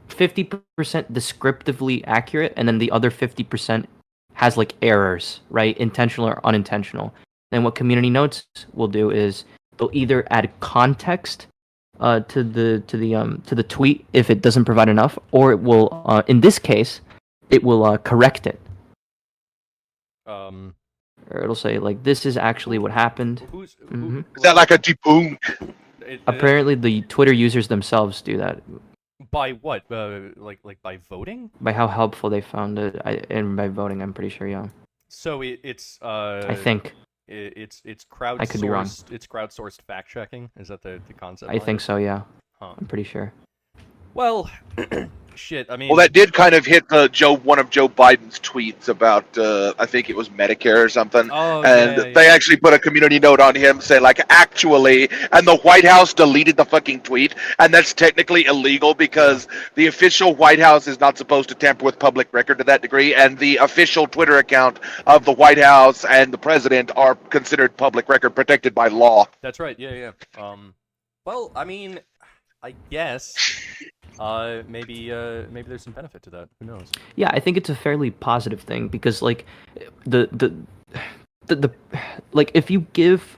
50% descriptively accurate, and then the other 50% has like errors, right? Intentional or unintentional. Then what community notes will do is they'll either add context to the tweet if it doesn't provide enough, or it will in this case it will correct it. Or it'll say like this is actually what happened. Is that like a debunk? Apparently, the Twitter users themselves do that. By what? Like by voting? By how helpful they found it, and by voting, I'm pretty sure. Yeah. So it's I think it's crowdsourced. I could be wrong. It's crowdsourced fact checking. Is that the concept? I think so. Yeah. Huh. I'm pretty sure. Well, shit. I mean, Well, that did kind of hit one of Joe Biden's tweets about I think it was Medicare or something, Oh, and yeah. they actually put a community note on him saying like actually, and the White House deleted the fucking tweet, and that's technically illegal because the official White House is not supposed to tamper with public record to that degree, and the official Twitter account of the White House and the president are considered public record protected by law. That's right. Yeah. Well, I mean, I guess maybe there's some benefit to that. Who knows? Yeah, I think it's a fairly positive thing because like the like if you give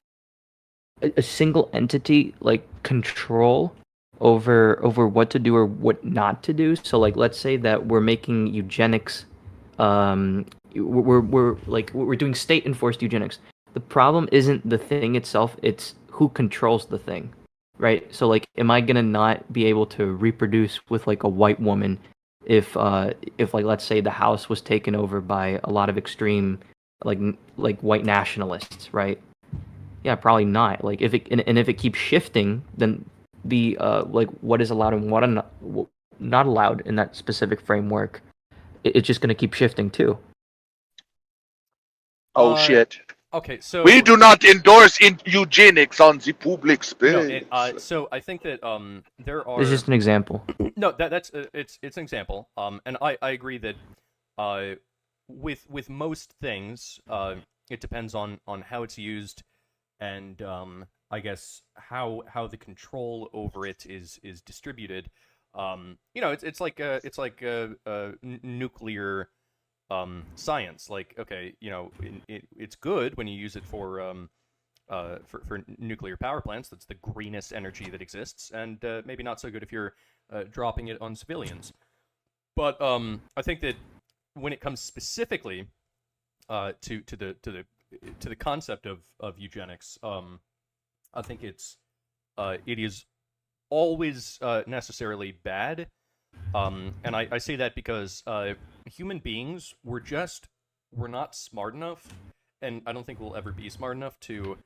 a single entity like control over what to do or what not to do. So like let's say that we're making eugenics we're doing state enforced eugenics. The problem isn't the thing itself, it's who controls the thing. Right? So like am I going to not be able to reproduce with like a white woman if like let's say the house was taken over by a lot of extreme like white nationalists, right? Yeah, probably not. Like if it keeps shifting, then the like what is allowed and what not allowed in that specific framework, it's just going to keep shifting too. Oh shit. Okay, so we do not endorse eugenics on the public space. No, so I think that there are. It's just an example. No, that's it's an example. And I agree that with most things it depends on how it's used, and I guess how the control over it is distributed. It's like nuclear. Science, like okay, it's good when you use it for nuclear power plants. That's the greenest energy that exists, and maybe not so good if you're dropping it on civilians. But I think that when it comes specifically to the concept of eugenics, I think it is always necessarily bad. And I say that because human beings we're not smart enough, and I don't think we'll ever be smart enough to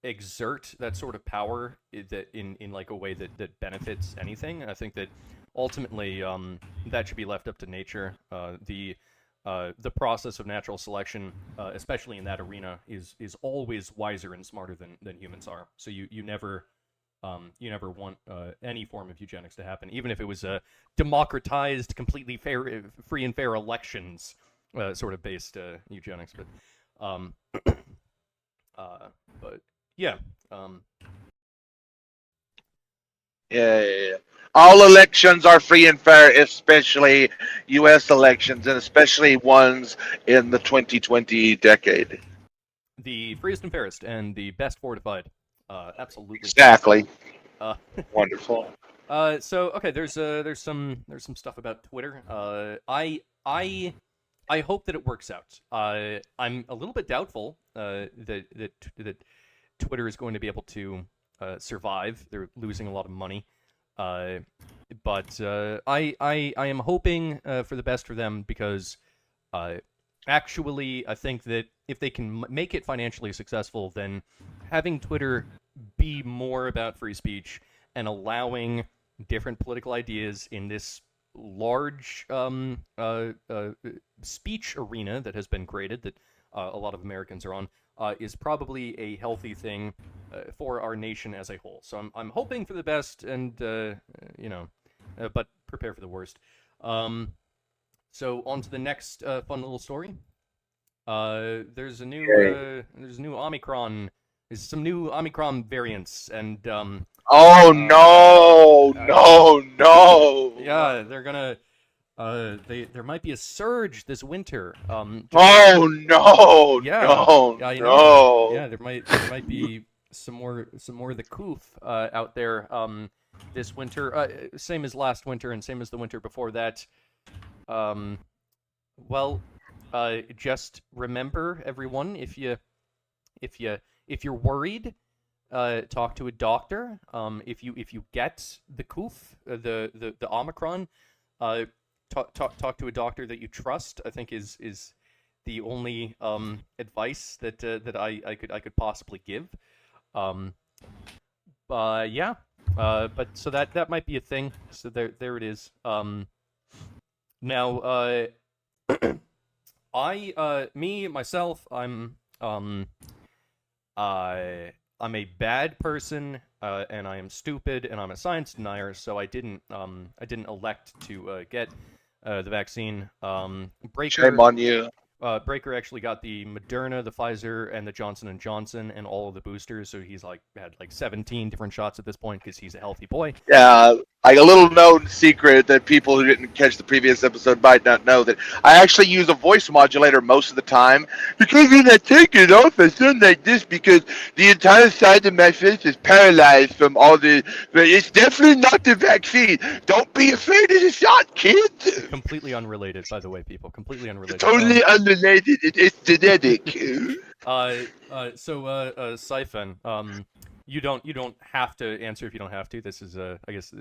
exert that sort of power that in like a way that benefits anything. I think that ultimately that should be left up to nature. The the process of natural selection, especially in that arena, is always wiser and smarter than humans are. So you never want any form of eugenics to happen, even if it was a democratized, completely fair, free and fair elections sort of based eugenics. But yeah. Yeah. All elections are free and fair, especially U.S. elections, and especially ones in the 2020 decade. The freest and fairest and the best fortified. Absolutely. Exactly. Uh, Wonderful. So okay, there's some stuff about Twitter. I hope that it works out. I'm a little bit doubtful that Twitter is going to be able to survive. They're losing a lot of money. But I am hoping for the best for them because actually I think that if they can make it financially successful, then having Twitter be more about free speech and allowing different political ideas in this large speech arena that has been created that a lot of Americans are on is probably a healthy thing for our nation as a whole. So I'm hoping for the best, and but prepare for the worst. So on to the next fun little story. There's a new Omicron. There's some new Omicron variants, and Oh no! yeah, they're gonna. There might be a surge this winter. Oh no! Yeah, No! yeah, you know, No! yeah, there might be some more of the coof out there this winter. Same as last winter and same as the winter before that. Well, just remember, everyone, if you're worried, talk to a doctor. If you get the coof, the Omicron, talk to a doctor that you trust. I think is the only advice that I could possibly give. Yeah. But so that might be a thing. So there it is. Now, myself, I'm a bad person, and I am stupid, and I'm a science denier. So I didn't elect to get the vaccine. Breaker, Shame on you. Breaker actually got the Moderna, the Pfizer, and the Johnson & Johnson, and all of the boosters. So he's had 17 different shots at this point because he's a healthy boy. Yeah, like a little known secret that people who didn't catch the previous episode might not know that I actually use a voice modulator most of the time because when I take it off, I sound like this because the entire side of my face is paralyzed from all the. But it's definitely not the vaccine. Don't be afraid of the shot, kids. Completely unrelated, by the way, people. Completely unrelated. Totally unrelated. It's genetic. Scifen, you don't have to answer if you don't have to. This is I guess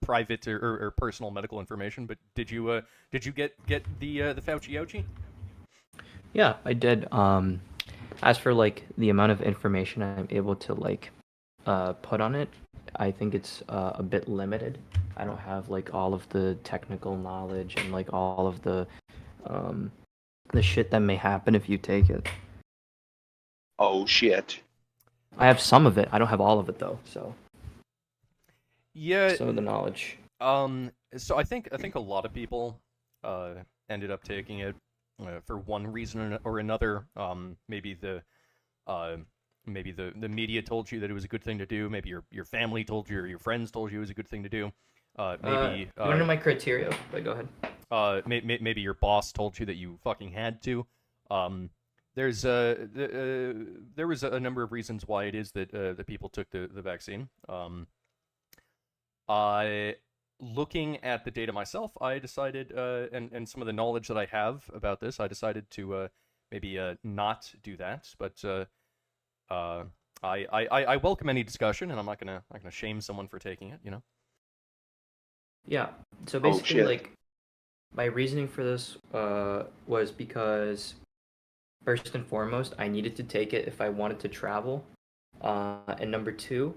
private or personal medical information. But did you get the Fauci ouchie? Yeah, I did. As for the amount of information I'm able to put on it, I think it's a bit limited. I don't have all of the technical knowledge and all of the shit that may happen if you take it. Oh shit. I have some of it. I don't have all of it though. So yeah, some of the knowledge. So I think a lot of people ended up taking it for one reason or another. Maybe the media told you that it was a good thing to do. Maybe your family told you, or your friends told you it was a good thing to do. Maybe you want to know my criteria? But go ahead. Maybe your boss told you that you fucking had to. There was a number of reasons why it is that the people took the vaccine. Looking at the data myself, I decided, and some of the knowledge that I have about this, I decided to maybe not do that. But I welcome any discussion, and I'm not gonna shame someone for taking it. You know. Yeah. So basically, my reasoning for this was because first and foremost, I needed to take it if I wanted to travel, and number two,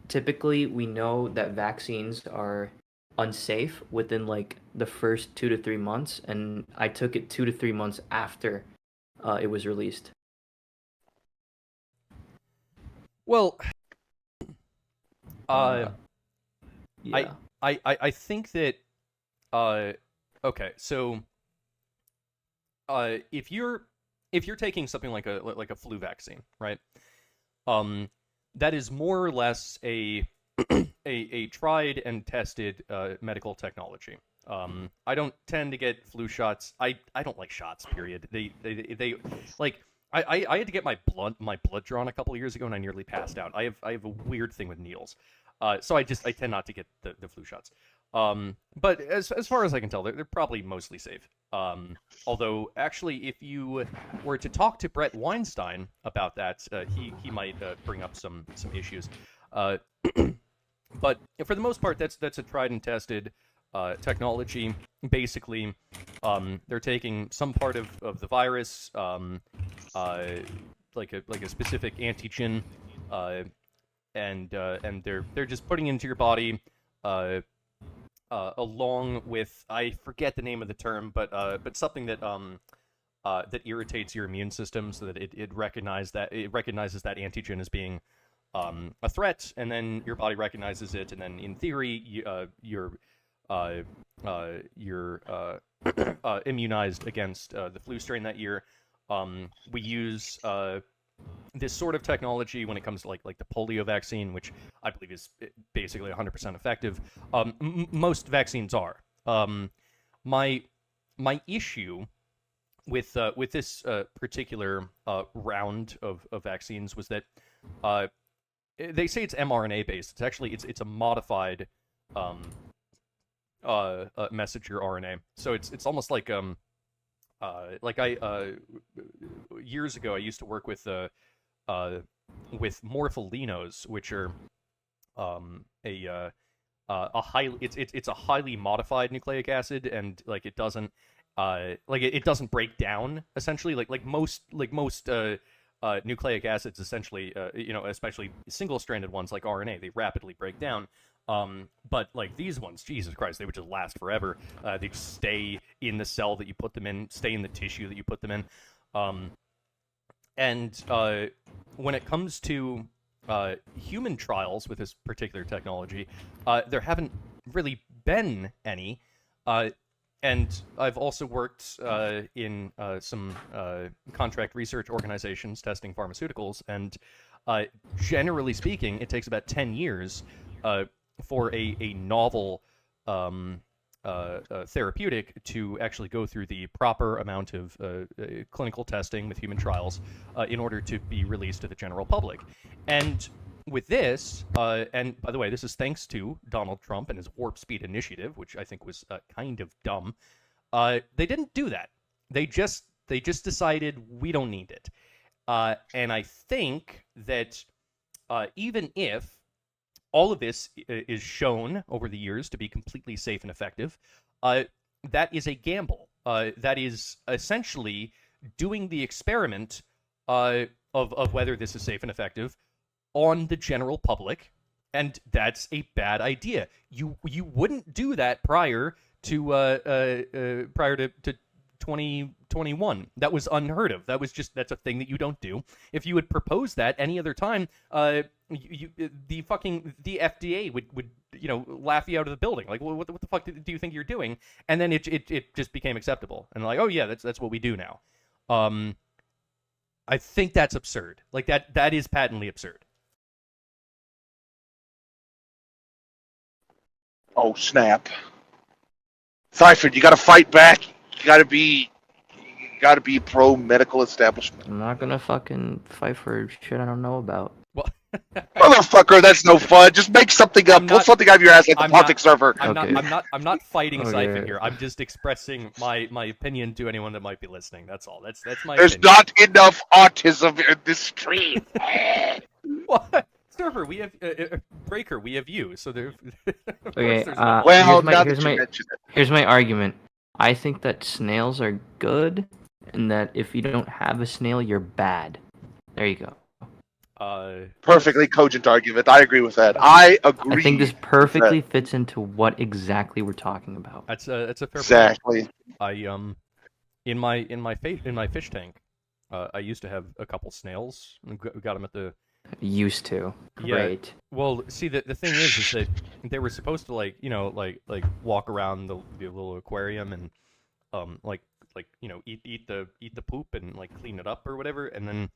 typically we know that vaccines are unsafe within like the first 2 to 3 months, and I took it 2 to 3 months after it was released. Well, Yeah. I think that okay, so if you're taking something like a flu vaccine, right? That is more or less a a tried and tested medical technology. I don't tend to get flu shots. I don't like shots. Period. They like I had to get my blood drawn a couple of years ago, and I nearly passed out. I have a weird thing with needles, so I tend not to get the flu shots. But as far as I can tell, they're probably mostly safe. Although actually, if you were to talk to Brett Weinstein about that, he might bring up some issues. But for the most part, that's a tried and tested technology. Basically, they're taking some part of the virus, like a specific antigen, and they're just putting it into your body, along with, I forget the name of the term, but something that that irritates your immune system so that it recognizes that antigen as being a threat, and then your body recognizes it, and then in theory you're immunized against the flu strain that year. We use this sort of technology when it comes to like the polio vaccine, which I believe is basically 100% effective. Most vaccines are. My issue with this particular round of vaccines was that they say it's mRNA based. It's actually it's a modified messenger RNA. So it's almost like years ago I used to work with morpholinos, which are a highly it's a highly modified nucleic acid, and like it doesn't it doesn't break down essentially like most nucleic acids essentially, especially single-stranded ones like RNA, they rapidly break down. But like these ones, Jesus Christ, they would just last forever. They just stay in the cell that you put them in, stay in the tissue that you put them in. And when it comes to human trials with this particular technology, there haven't really been any. And I've also worked in some contract research organizations testing pharmaceuticals, and generally speaking, it takes about 10 years for a novel therapeutic to actually go through the proper amount of clinical testing with human trials in order to be released to the general public. And with this, and by the way, this is thanks to Donald Trump and his warp speed initiative, which I think was kind of dumb. They didn't do that. They just decided we don't need it. And I think that even if all of this is shown over the years to be completely safe and effective, that is a gamble. That is essentially doing the experiment of whether this is safe and effective on the general public, and that's a bad idea. You wouldn't do that prior to 2021. That was unheard of. That's a thing that you don't do. If you had proposed that any other time, the FDA would laugh you out of the building. Like, well, what the fuck do you think you're doing? And then it just became acceptable, and like, oh yeah, that's what we do now. I think that's absurd. Like that is patently absurd. Oh snap! Scifen, you got to fight back. You got to be pro medical establishment. I'm not gonna fucking fight for shit I don't know about. Well, motherfucker, that's no fun. Just make something up. Pull something out of your ass like the politics server. I'm not fighting Okay. Scifen here. I'm just expressing my opinion to anyone that might be listening. That's all. That's my There's opinion. not enough autism in this stream. What? Server, we have Breaker, we have you. So there. Of Okay, course there's Well, here's my- now here's that my- you mention it. Here's my argument. I think that snails are good, and that if you don't have a snail, you're bad. There you go. Perfectly cogent argument. I agree with that. I agree. I think this with perfectly that. fits into what exactly we're talking about. That's a fair point. Exactly. I in my fish tank, I used to have a couple snails. We got them at the Used to. Great. Well, see, the thing is that they were supposed to like walk around the little aquarium and eat the poop and like clean it up or whatever. And then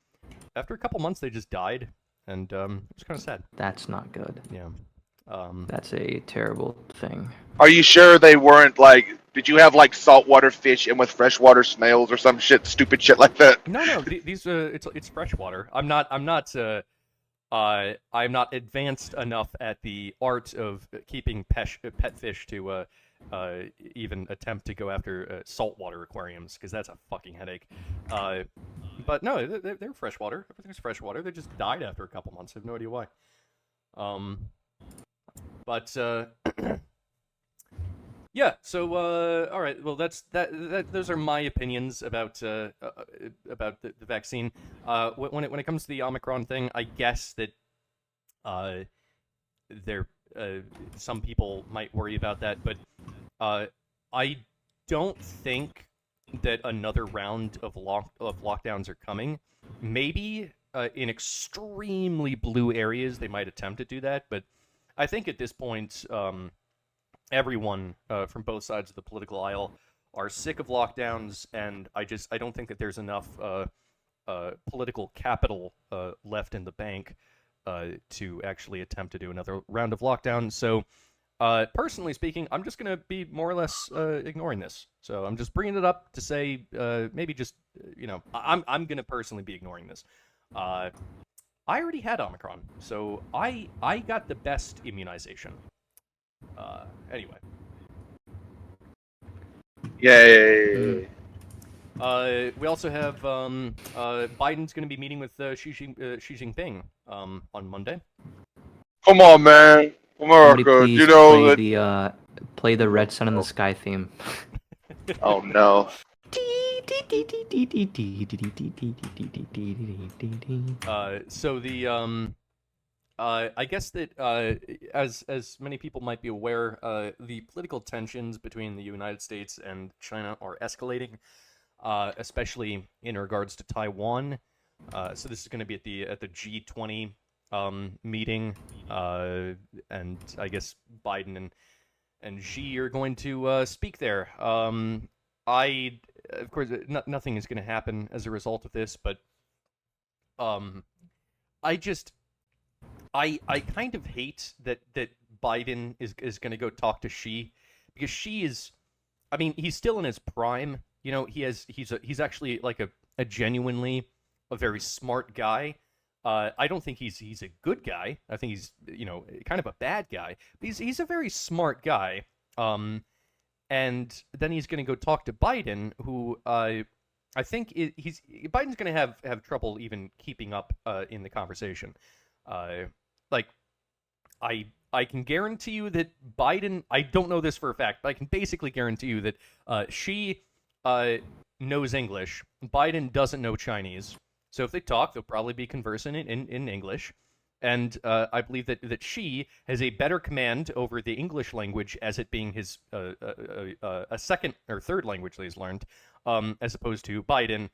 after a couple months, they just died, and it was kind of sad. That's not good. Yeah. That's a terrible thing. Are you sure they weren't like? Did you have like saltwater fish in with freshwater snails or some stupid shit like that? No. These it's freshwater. I'm not advanced enough at the art of keeping pet fish to even attempt to go after saltwater aquariums, because that's a fucking headache. But no, they're freshwater. Everything's freshwater. They just died after a couple months. I have no idea why. But yeah. So all right. Well, those are my opinions about the vaccine. When it comes to the Omicron thing, I guess that some people might worry about that, but I don't think that another round of lockdowns are coming. Maybe in extremely blue areas they might attempt to do that, but I think at this point everyone from both sides of the political aisle are sick of lockdowns, and I don't think that there's enough political capital left in the bank to actually attempt to do another round of lockdown. So, personally speaking, I'm just going to be more or less ignoring this. So I'm just bringing it up to say maybe just, I'm going to personally be ignoring this. I already had Omicron, so I got the best immunization. Anyway. Yay. We also have Biden's going to be meeting with Xi Jinping on Monday. Come on, man, America. Somebody please play the Red Sun in the Sky theme. Oh no. So the I guess that as many people might be aware, the political tensions between the United States and China are escalating, especially in regards to Taiwan. So this is going to be at the G20 meeting, and I guess Biden and Xi are going to speak there. Of course, nothing is going to happen as a result of this, but I kind of hate that Biden is going to go talk to Xi, because Xi is, I mean, he's still in his prime. He's actually like a genuinely a very smart guy. I don't think he's a good guy. I think he's kind of a bad guy. But he's a very smart guy. And then he's going to go talk to Biden, who I think Biden's going to have trouble even keeping up in the conversation. Like, I can guarantee you that Biden, I don't know this for a fact, but I can basically guarantee you that Xi knows English. Biden doesn't know Chinese. So if they talk, they'll probably be conversing in English. And I believe that Xi has a better command over the English language, as it being his a second or third language that he's learned, as opposed to Biden,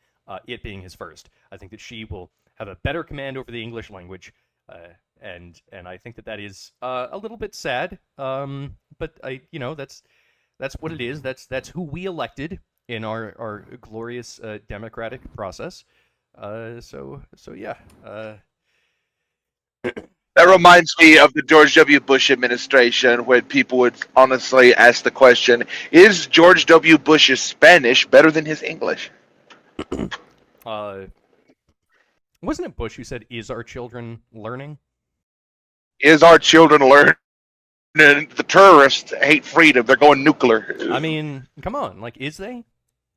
it being his first. I think that Xi will have a better command over the English language, and I think that is a little bit sad. But that's what it is. That's who we elected in our glorious democratic process. So yeah. That reminds me of the George W. Bush administration, when people would honestly ask the question, is George W. Bush's Spanish better than his English? Wasn't it Bush who said, "Is our children learning?" Is our children learning? The terrorists hate freedom. They're going nuclear. I mean, come on. Like, is they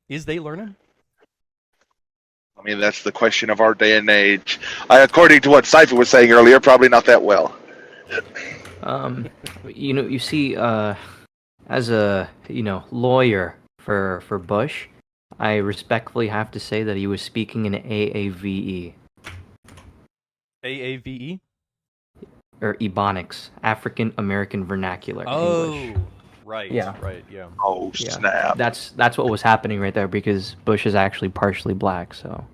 learning? I mean, that's the question of our day and age. According to what Scifen was saying earlier, probably not that well. You see, as a lawyer for Bush, I respectfully have to say that he was speaking in AAVE. AAVE? Or Ebonics, African American Vernacular English. Right. Yeah. Right. Yeah. Oh Yeah, snap! that's what was happening right there because Bush is actually partially black. So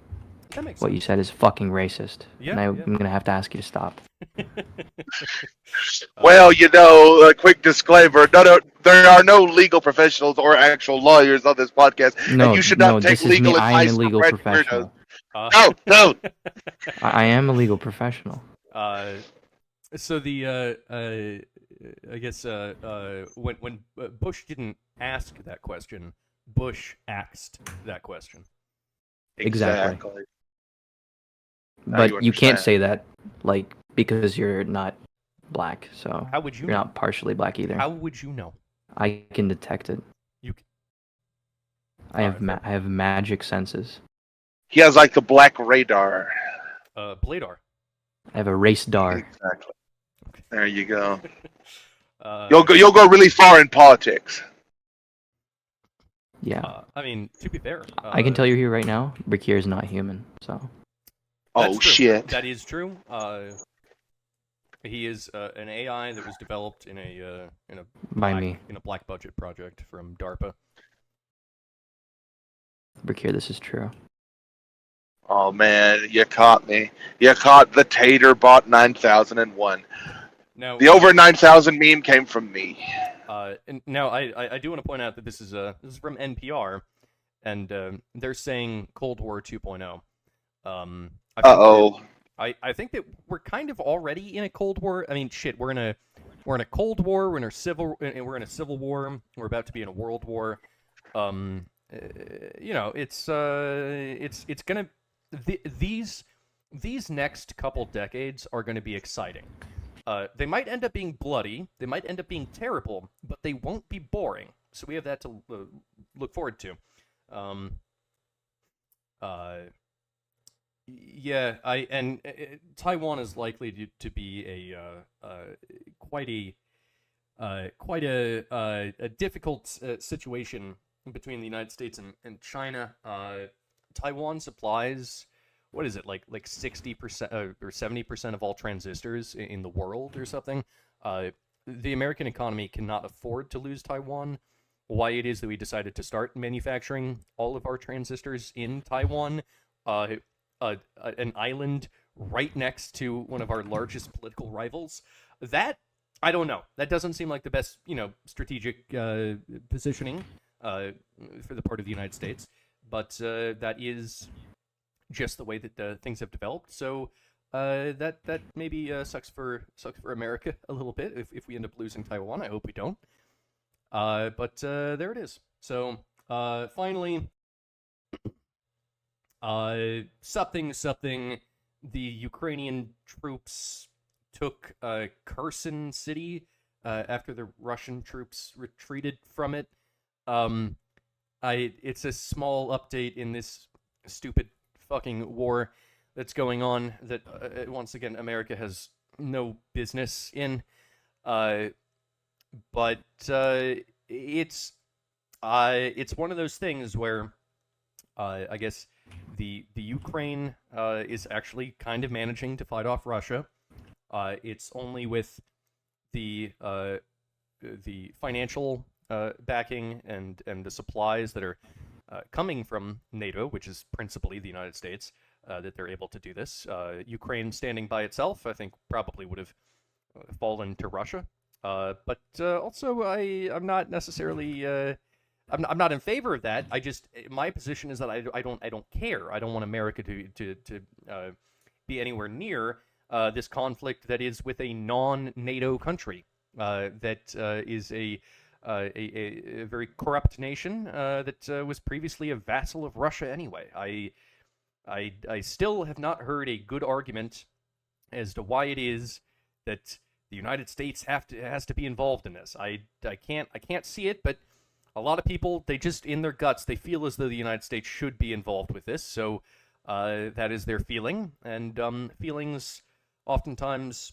That makes what sense. you said is fucking racist. Yeah, and yeah. I'm gonna have to ask you to stop. Well, a quick disclaimer: there are no legal professionals or actual lawyers on this podcast, No, and you should no, not take this is me. legal I am a advice legal from random weirdos. professional. No. I am a legal professional. So the I guess when Bush didn't ask that question, Bush asked that question. Exactly. Now But you can't understand. say that, like, because you're not black. So How would you you're know? not partially black either. How would you know? I can detect it. You. I have Alright, I have magic senses. He has like the black radar. Bladar. I have a race dar. Exactly. There you go. Uh, You'll go really far in politics. Yeah. I mean, to be fair, I can tell you here right now, Brakir is not human. So that's Oh true. shit! That is true. He is an AI that was developed in a by black, me, in a black budget project from DARPA. Brakir, this is true. Oh man, you caught me. You caught the Tater Bot 9001. Now, The over 9,000 meme came from me. and now I do want to point out that this is from NPR, and they're saying Cold War 2.0. I think that we're kind of already in a Cold War. I mean, shit, we're in a Cold War. We're in a civil war. We're about to be in a world war. It's gonna these next couple decades are going to be exciting. They might end up being bloody, they might end up being terrible, but they won't be boring. So we have that to look forward to. Taiwan is likely to be quite a difficult situation between the United States and China. Taiwan supplies, what is it, like 60% or 70% of all transistors in the world or something. The American economy cannot afford to lose Taiwan. Why it is that we decided to start manufacturing all of our transistors in Taiwan, an island right next to one of our largest political rivals, that, I don't know. That doesn't seem like the best, strategic positioning for the part of the United States. But that is just the way that things have developed. So that maybe sucks for America a little bit if we end up losing Taiwan. I hope we don't. But there it is. So finally, something. The Ukrainian troops took Kherson City after the Russian troops retreated from it. It's a small update in this stupid fucking war that's going on that once again America has no business in. But it's one of those things where I guess the Ukraine is actually kind of managing to fight off Russia. It's only with the financial backing and the supplies that are coming from NATO, which is principally the United States, that they're able to do this. Ukraine standing by itself, I think, probably would have fallen to Russia. But also, I'm not necessarily I'm not in favor of that. My position is that I don't care. I don't want America to be anywhere near this conflict that is with a non-NATO country that is a very corrupt nation that was previously a vassal of Russia anyway. I still have not heard a good argument as to why it is that the United States has to be involved in this. I can't see it, but a lot of people, they just, in their guts, they feel as though the United States should be involved with this. So that is their feeling, and feelings oftentimes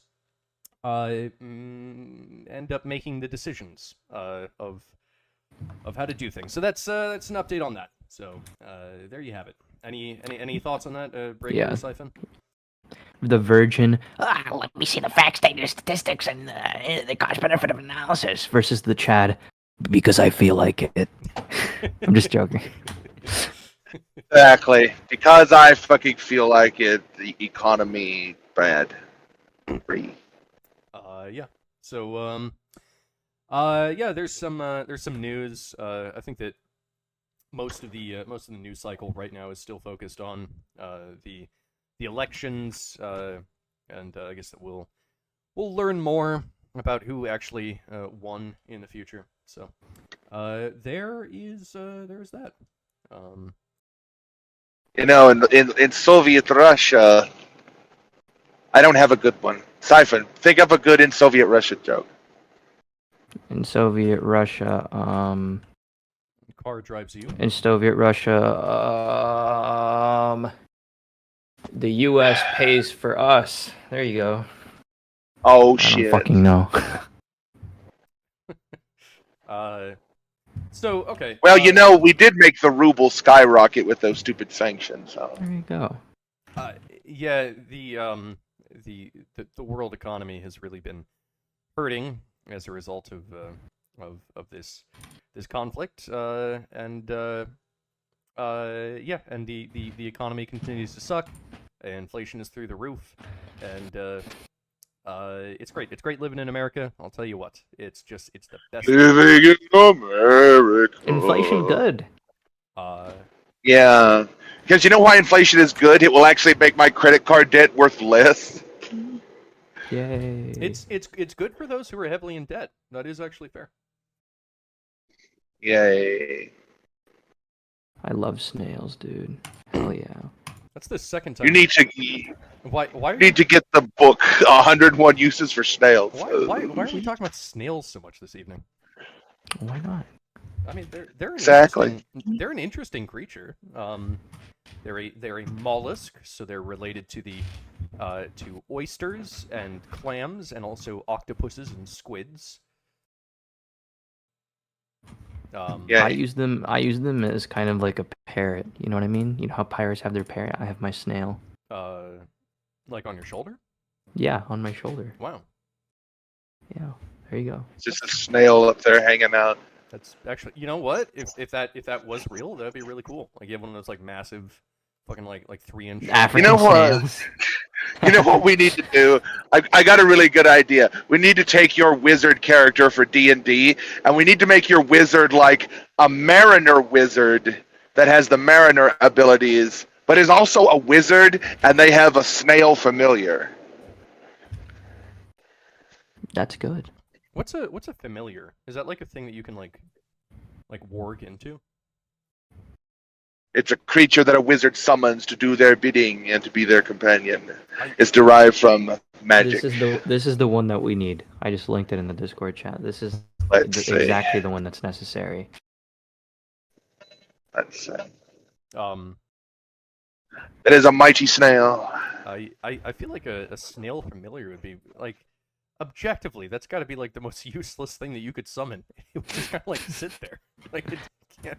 end up making the decisions of how to do things. So that's an update on that. So there you have it. Any thoughts on that, Breaker or Scifen? the Virgin. Let me see the facts, data, statistics, and the cost benefit of analysis versus the Chad. Because I feel like it. I'm just joking. Exactly. Because I fucking feel like it. The economy bad. Free. Yeah. So yeah, there's some news. I think that most of the news cycle right now is still focused on the elections, and I guess that we'll learn more about who actually won in the future. So there's that. You know, in Soviet Russia, I don't have a good one. Scifen, think of a good in Soviet Russia joke. In Soviet Russia, Car drives you. In Soviet Russia, the U.S. pays for us. There you go. Oh I shit! don't fucking know. So okay. Well, you know, we did make the ruble skyrocket with those stupid sanctions. So. There you go. Yeah, the world economy has really been hurting as a result of this conflict, and yeah, and the economy continues to suck. Inflation is through the roof, and it's great. It's great living in America. I'll tell you what. It's the best. Living in America. Inflation good. Yeah, because you know why inflation is good? It will actually make my credit card debt worth less. Yay. It's good for those who are heavily in debt. That is actually fair. Yay. I love snails, dude. Hell yeah. That's the second time. You need to. Why are you need to get the book 101 Uses for Snails. Why are we talking about snails so much this evening? Why not? I mean, they're exactly. They're an interesting creature. They're a mollusk, so they're related to the to oysters and clams, and also octopuses and squids. Yeah. I use them as kind of like a parrot. You know what I mean? You know how pirates have their parrot? I have my snail. Like on your shoulder? Yeah, on my shoulder. Wow. Yeah, there you go. It's just a snail up there hanging out. That's actually, you know what? If that was real, that'd be really cool. Like you have one of those like massive, fucking like 3-inch. African snails. You know what we need to do? I got a really good idea. We need to take your wizard character for D&D, and we need to make your wizard like a mariner wizard that has the mariner abilities, but is also a wizard, and they have a snail familiar. That's good. What's a familiar? Is that like a thing that you can like warg into? It's a creature that a wizard summons to do their bidding and to be their companion. It's derived from magic. This is the one that we need. I just linked it in the Discord chat. This is exactly the one that's necessary. Let's see. That is a mighty snail. I feel like a snail familiar would be like, objectively, that's got to be like the most useless thing that you could summon. It would just kind of like sit there, like it can't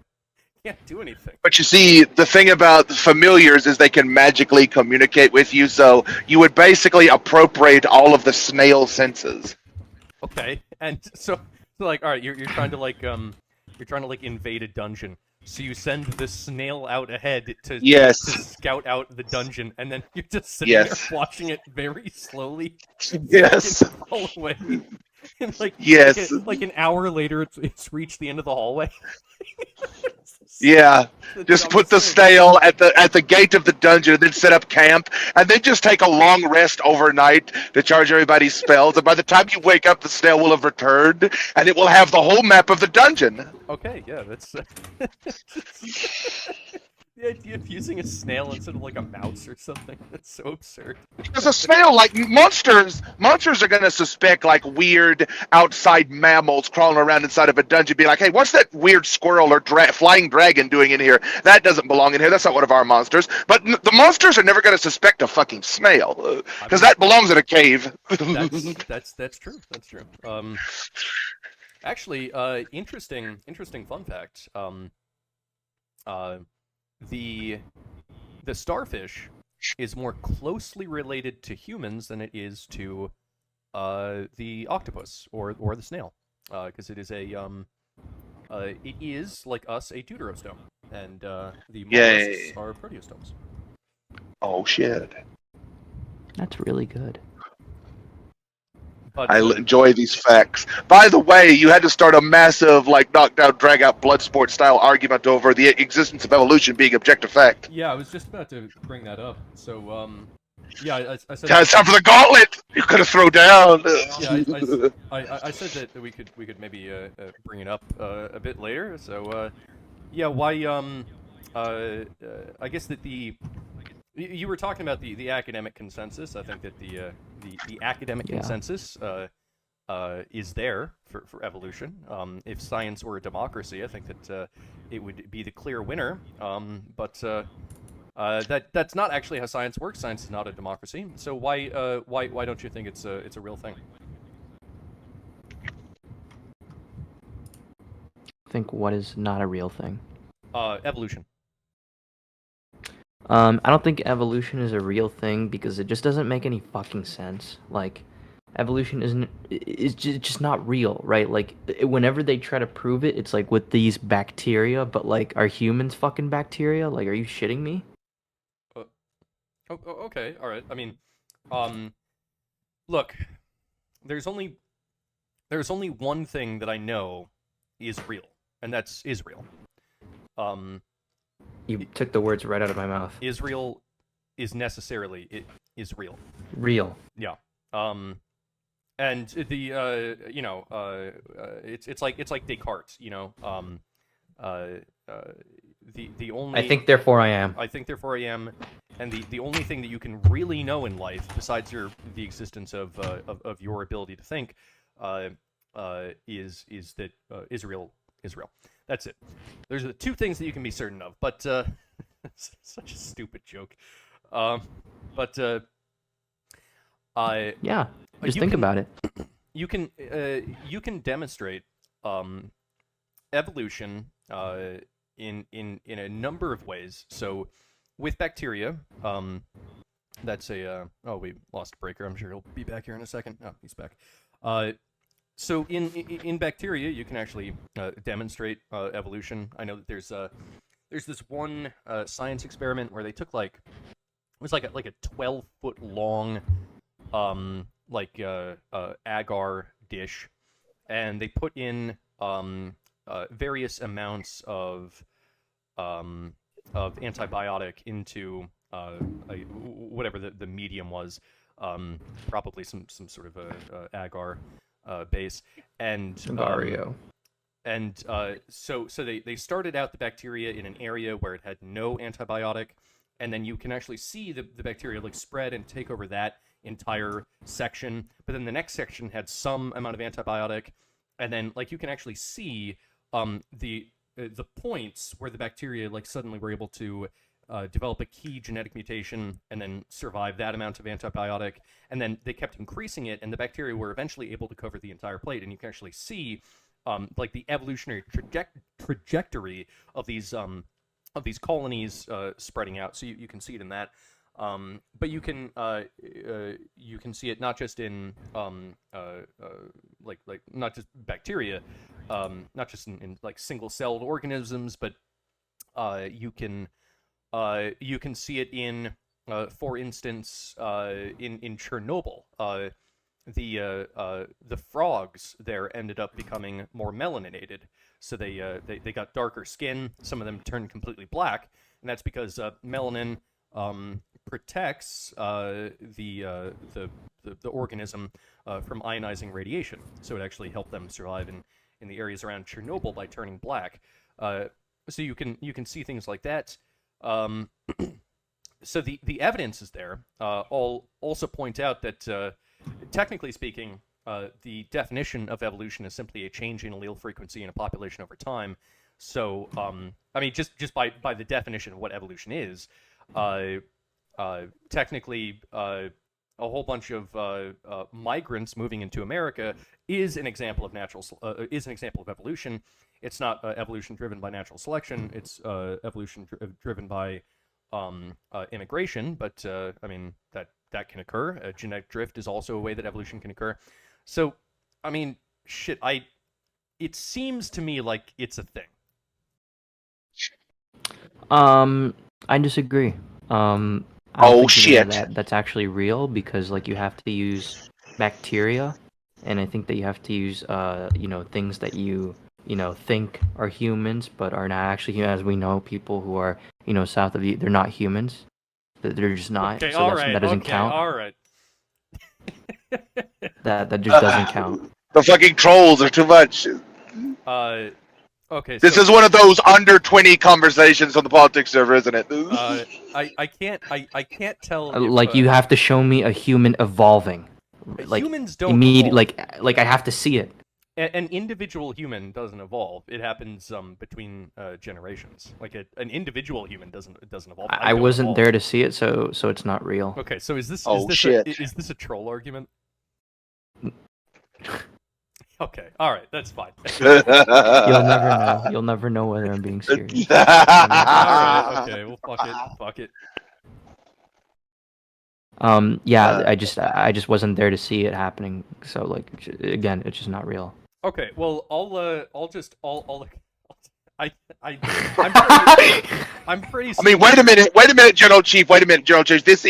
do anything. But you see, the thing about familiars is they can magically communicate with you, so you would basically appropriate all of the snail senses. Okay, and so like, all right, you're trying to like invade a dungeon. So you send the snail out ahead to scout out the dungeon, and then you're just sitting there watching it very slowly. Fall away. And like an hour later, it's reached the end of the hallway. Yeah, just put the snail at the gate of the dungeon, and then set up camp, and then just take a long rest overnight to charge everybody's spells. And by the time you wake up, the snail will have returned, and it will have the whole map of the dungeon. Okay, yeah, that's the idea of using a snail instead of like a mouse or something. That's so absurd. Because a snail, like monsters are gonna suspect like weird outside mammals crawling around inside of a dungeon, be like, hey, what's that weird squirrel or flying dragon doing in here? That doesn't belong in here. That's not one of our monsters. But the monsters are never gonna suspect a fucking snail, because that belongs in a cave. That's true. That's true. Actually, interesting fun fact. The starfish is more closely related to humans than it is to the octopus or the snail, because it is it is like us a deuterostome, and the Yay. mollusks are proteostomes. Oh shit! That's really good. But I enjoy these facts. By the way, you had to start a massive, like, knockdown, drag-out, blood sport style argument over the existence of evolution being objective fact. yeah, I was just about to bring that up. So yeah, I said It's time for the gauntlet. You could have thrown down. yeah, I said that we could maybe bring it up a bit later. So yeah, why I guess that you were talking about the academic consensus. I think that the academic Yeah. consensus is there for evolution. If science were a democracy, I think that it would be the clear winner. But that's not actually how science works. Science is not a democracy. So why don't you think it's a real thing? I think what is not a real thing. Evolution. I don't think evolution is a real thing because it just doesn't make any fucking sense. Like, evolution is just not real, right? Like, whenever they try to prove it, it's like with these bacteria, but like, are humans fucking bacteria? Like, are you shitting me? Okay, all right. I mean, look, there's only one thing that I know is real, and that's Israel. You took the words right out of my mouth. Israel is necessarily it is real. Real. Yeah. And the it's like Descartes. The only I think, therefore I am. I think therefore I am, and the only thing that you can really know in life, besides the existence of your ability to think, is that Israel is real. That's it. There's the two things that you can be certain of, but such a stupid joke. But Yeah. Just you think can- about it. you can demonstrate evolution in a number of ways. So with bacteria, that's a oh, we lost a breaker. I'm sure he'll be back here in a second. Oh, he's back. So in bacteria, you can actually demonstrate evolution. I know that there's this one science experiment where they took it was like a 12-foot long agar dish, and they put in various amounts of antibiotic into whatever the medium was, probably some sort of a agar base, and Agario. and so they started out the bacteria in an area where it had no antibiotic, and then you can actually see the bacteria spread and take over that entire section. But then the next section had some amount of antibiotic, and then you can actually see the points where the bacteria suddenly were able to develop a key genetic mutation and then survive that amount of antibiotic, and then they kept increasing it, and the bacteria were eventually able to cover the entire plate, and you can actually see the evolutionary trajectory of these colonies spreading out. So you can see it in that, but you can see it not just in not just bacteria, not just in single-celled organisms, but you can see it in, for instance, in Chernobyl. The frogs there ended up becoming more melaninated, so they got darker skin. Some of them turned completely black, and that's because melanin protects the organism from ionizing radiation. So it actually helped them survive in the areas around Chernobyl by turning black. So you can see things like that. So the evidence is there. I'll also point out that technically speaking, the definition of evolution is simply a change in allele frequency in a population over time. So I mean, just by the definition of what evolution is, technically a whole bunch of migrants moving into America is an example of evolution. It's not evolution driven by natural selection. It's evolution driven by immigration, but I mean that can occur. Genetic drift is also a way that evolution can occur. So, I mean, shit. It seems to me like it's a thing. I disagree. I Oh, don't think any of shit. that's actually real because like you have to use bacteria, and I think that you have to use things that you think are humans but are not actually humans. As we know, people who are south of you, they're not humans. They're just not. Okay, So all right. that doesn't Okay, count. all right. That just doesn't count. The fucking trolls are too much. Okay. This So, is one of those under 20 conversations on the politics server, isn't it? I can't tell. If, Like you have to show me a human evolving. Like humans don't evolve. like I have to see it. An individual human doesn't evolve. It happens between generations. Like an individual human doesn't evolve. I don't wasn't evolve. there to see it, so it's not real. Okay, so is this shit. is this a troll argument? Okay, all right, that's fine. You'll never know. You'll never know whether I'm being serious. All right, okay, well, fuck it. Yeah, I just wasn't there to see it happening. So like again, it's just not real. Okay, well, I'm pretty. I mean, wait a minute, General Chief. This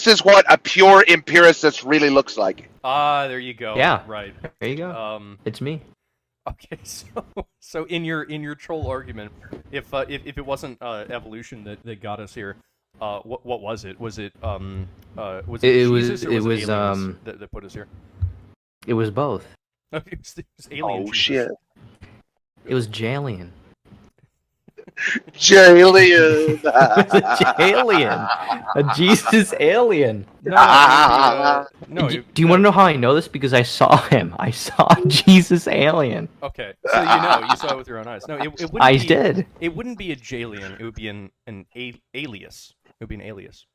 is what a pure empiricist really looks like. There you go. Yeah. Right. There you go. It's me. Okay, so in your troll argument, if it wasn't evolution that got us here, what was it? Was it Jesus or was it aliens that put us here? It was both. It was alien. Oh Jesus. shit. It was Jalian. Jalian. A Jesus alien. No. Do you want to know how I know this? Because I saw him. I saw Jesus alien. Okay, so you saw it with your own eyes. No, it wouldn't. I did. It wouldn't be a Jalian. It would be an alias. It would be an alias.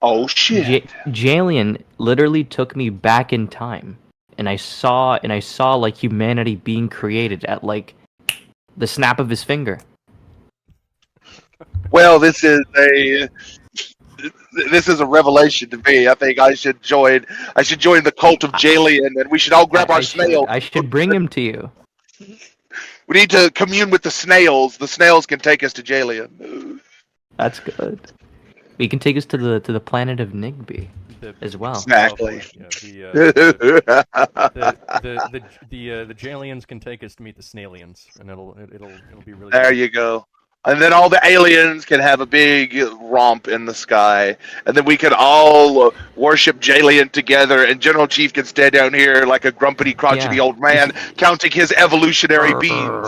Oh shit. Jalian literally took me back in time, and I saw like humanity being created at like the snap of his finger. Well, this is a revelation to me. I think I should join the cult of Jalian, and we should all grab our snail. I should bring him to you. We need to commune with the snails. The snails can take us to Jalian. That's good. We can take us to the planet of Nigby as well. Exactly. The Jalians can take us to meet the Snailians, and it'll be really. There good. you go. And then all the aliens can have a big romp in the sky, and then we can all worship Jalian together. And General Chief can stand down here like a grumpy, crotchety old man, counting his evolutionary beans.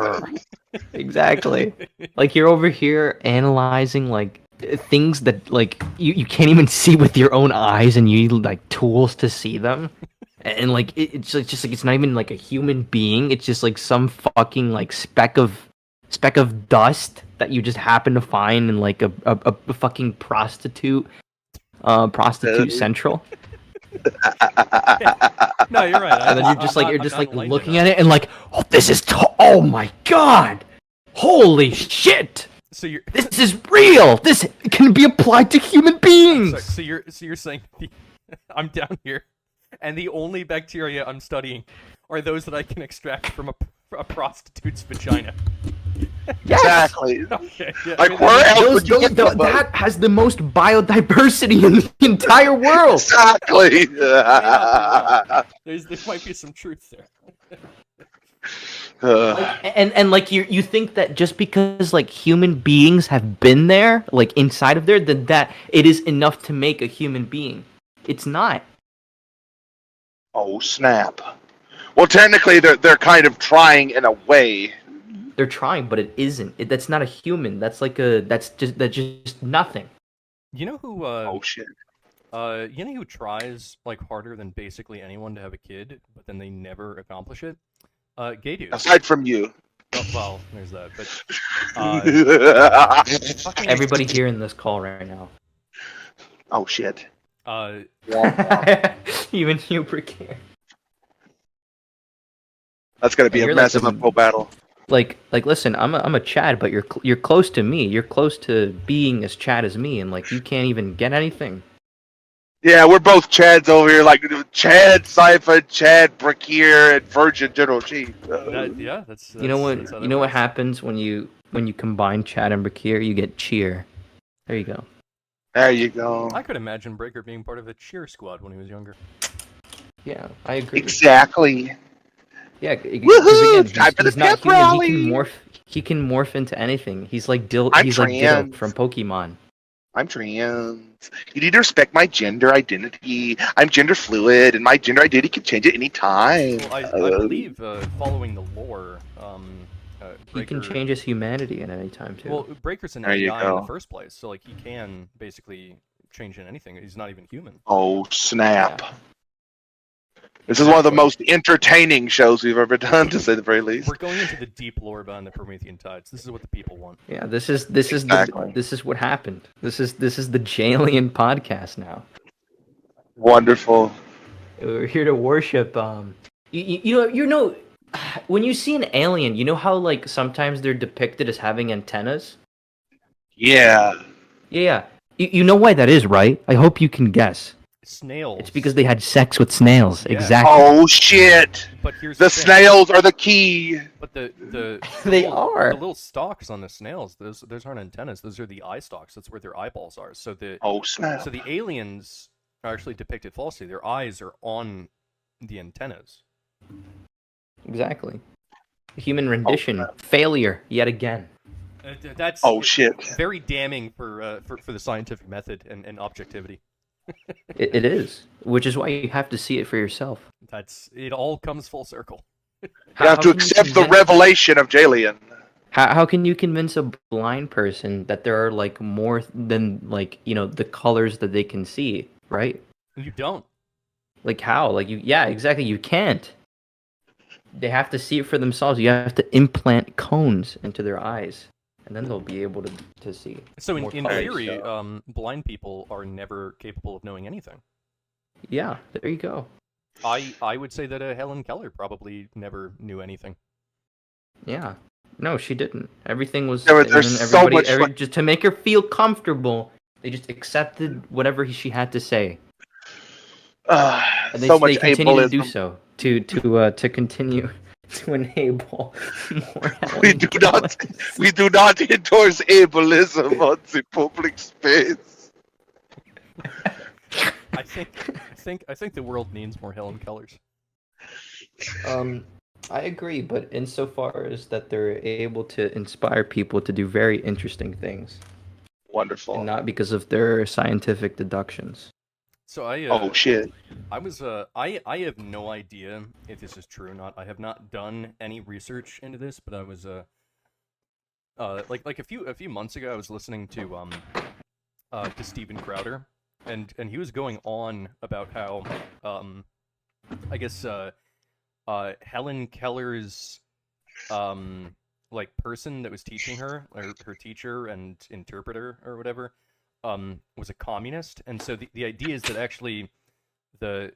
Exactly. Like you're over here analyzing like things that like you can't even see with your own eyes, and you need like tools to see them. And like it's just like it's not even like a human being. It's just like some fucking like speck of dust that you just happen to find in like a fucking prostitute central. No, you're right. And then you're just like looking at it and like, oh, this is oh my god, holy shit. So this is real. This can be applied to human beings. So you're saying I'm down here, and the only bacteria I'm studying are those that I can extract from a prostitute's vagina. Yes. Exactly. Okay, yeah, Like where else would you get them? That has the most biodiversity in the entire world. Exactly. There might be some truth there. And like you think that just because like human beings have been there, like inside of there, that it is enough to make a human being. It's not. Oh snap! Well, technically, they're kind of trying in a way. They're trying, but it isn't. That's not a human. That's just nothing. You know who? Oh shit! You know who tries like harder than basically anyone to have a kid, but then they never accomplish it? Gay dudes. Aside from you. Oh, well, there's that. But everybody here in this call right now. Oh shit! Even you, Precare. That's gonna be a massive uphill battle. listen, I'm a Chad, but you're close to me. You're close to being as Chad as me, and like you can't even get anything. Yeah, we're both Chads over here, like Chad Scifen, Chad Brakir, and Virgin General Chief. That's You know what? that's how You that know what works. happens when you combine Chad and Bakir? You get cheer. There you go. There you go. I could imagine Breaker being part of the cheer squad when he was younger. Yeah, I agree. Exactly. Yeah, because Woohoo! again, It's time for the he's not pep human. rally. He can morph into anything. He's like I'm He's like Ditto from trans. Pokemon. I'm trans. You need to respect my gender identity. I'm gender fluid, and my gender identity can change at any time. Well, I believe following the lore, He can Breaker. change his humanity at any time too. Well, Breaker's an There you AI in the go. first place, so like he can basically change in anything. He's not even human. Oh snap! Yeah. This is one of the Exactly. most entertaining shows we've ever done, to say the very least. We're going into the deep lore behind the Promethean tides. This is what the people want. Yeah, this is Exactly. this is what happened. This is the Jalian podcast now. Wonderful. We're here to worship. You know, when you see an alien, you know how like sometimes they're depicted as having antennas. Yeah. Yeah. You know why that is, right? I hope you can guess. Snails. It's because they had sex with snails. Yeah. Exactly. Oh shit! But here's The thing. snails are the key. But the They little, are. the little stalks on the snails. Those aren't antennas. Those are the eye stalks. That's where their eyeballs are. So Oh snap! the aliens are actually depicted falsely. Their eyes are on the antennas. Exactly. Human rendition failure yet again. That's Oh shit! very damning for the scientific method and objectivity. It is, which is why you have to see it for yourself. It all comes full circle. You have to accept the revelation of Jalian. How can you convince a blind person that there are like more than like the colors that they can see, right? You don't. Like how? Like yeah, exactly. You can't. They have to see it for themselves. You have to implant cones into their eyes, and then they'll be able to see. So in colors. theory, blind people are never capable of knowing anything. Yeah, there you go. I would say that Helen Keller probably never knew anything. Yeah. No, she didn't. Everything was There's so much just to make her feel comfortable. They just accepted whatever she had to say, and so they much continue to do ableism. so to continue to enable more. We Helen do not. Kellers. We do not endorse ableism on the public space. I think the world needs more Helen Kellers. I agree, but insofar as that they're able to inspire people to do very interesting things, Wonderful. and not because of their scientific deductions. So Oh shit! I was I have no idea if this is true or not. I have not done any research into this, but I was like a few months ago I was listening to Steven Crowder, and he was going on about how I guess Helen Keller's like person that was teaching her, or her teacher and interpreter or whatever, was a communist, and so the idea is that actually the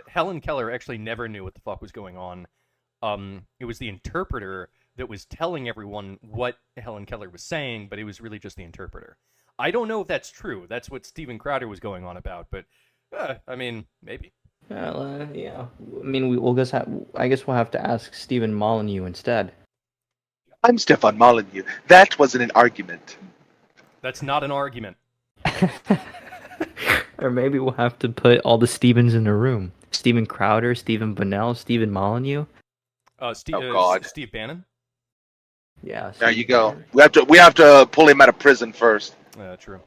Helen Keller actually never knew what the fuck was going on. It was the interpreter that was telling everyone what Helen Keller was saying, but it was really just the interpreter. I don't know if that's true. That's what Steven Crowder was going on about, but I mean, maybe. Well, yeah. I mean, I guess we'll have to ask Stephen Molyneux instead. I'm Stefan Molyneux. That wasn't an argument. That's not an argument. Or maybe we'll have to put all the Stevens in a room. Stephen Crowder, Stephen Bonnell, Stephen Molyneux. Steve, Oh, God. Steve Bannon. Yeah. There you go. We have to pull him out of prison first. True.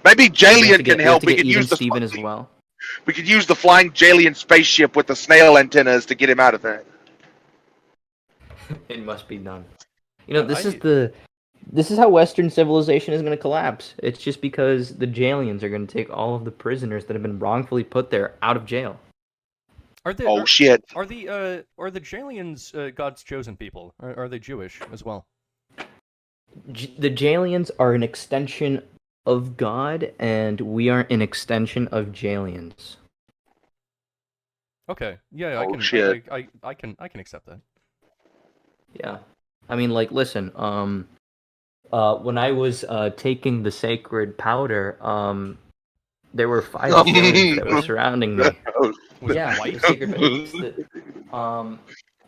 Maybe We have to Jalian get- can help. We We have to could get even use the Stephen as well. We could use the flying Jalian spaceship with the snail antennas to get him out of there. It must be done. You know, I- this is how Western civilization is going to collapse. It's just because the Jalians are going to take all of the prisoners that have been wrongfully put there out of jail. Are they? Oh shit! Are the Jalians God's chosen people? Are they Jewish as well? The Jalians are an extension of God, and we are an extension of Jalians. Okay. Yeah, I Oh, can. shit. I can accept that. Yeah. I mean, like, listen. When I was taking the sacred powder, there were 5 villains that were Really? surrounding me. Was it Yeah, white? sacred. It's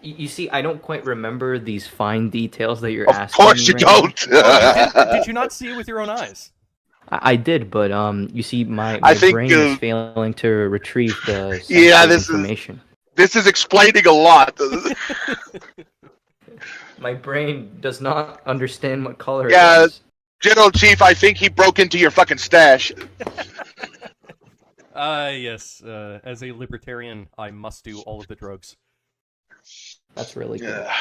you see, I don't quite remember these fine details that you're Of asking course me you right now. don't. Did you not see it with your own eyes? I did, but you see, my I my think, brain is failing to retrieve the yeah, sensitive information. this is explaining a lot. My brain does not understand what color it Yeah, was. General Chief, I think he broke into your fucking stash. Yes. As a libertarian, I must do all of the drugs. That's really cool. Yeah.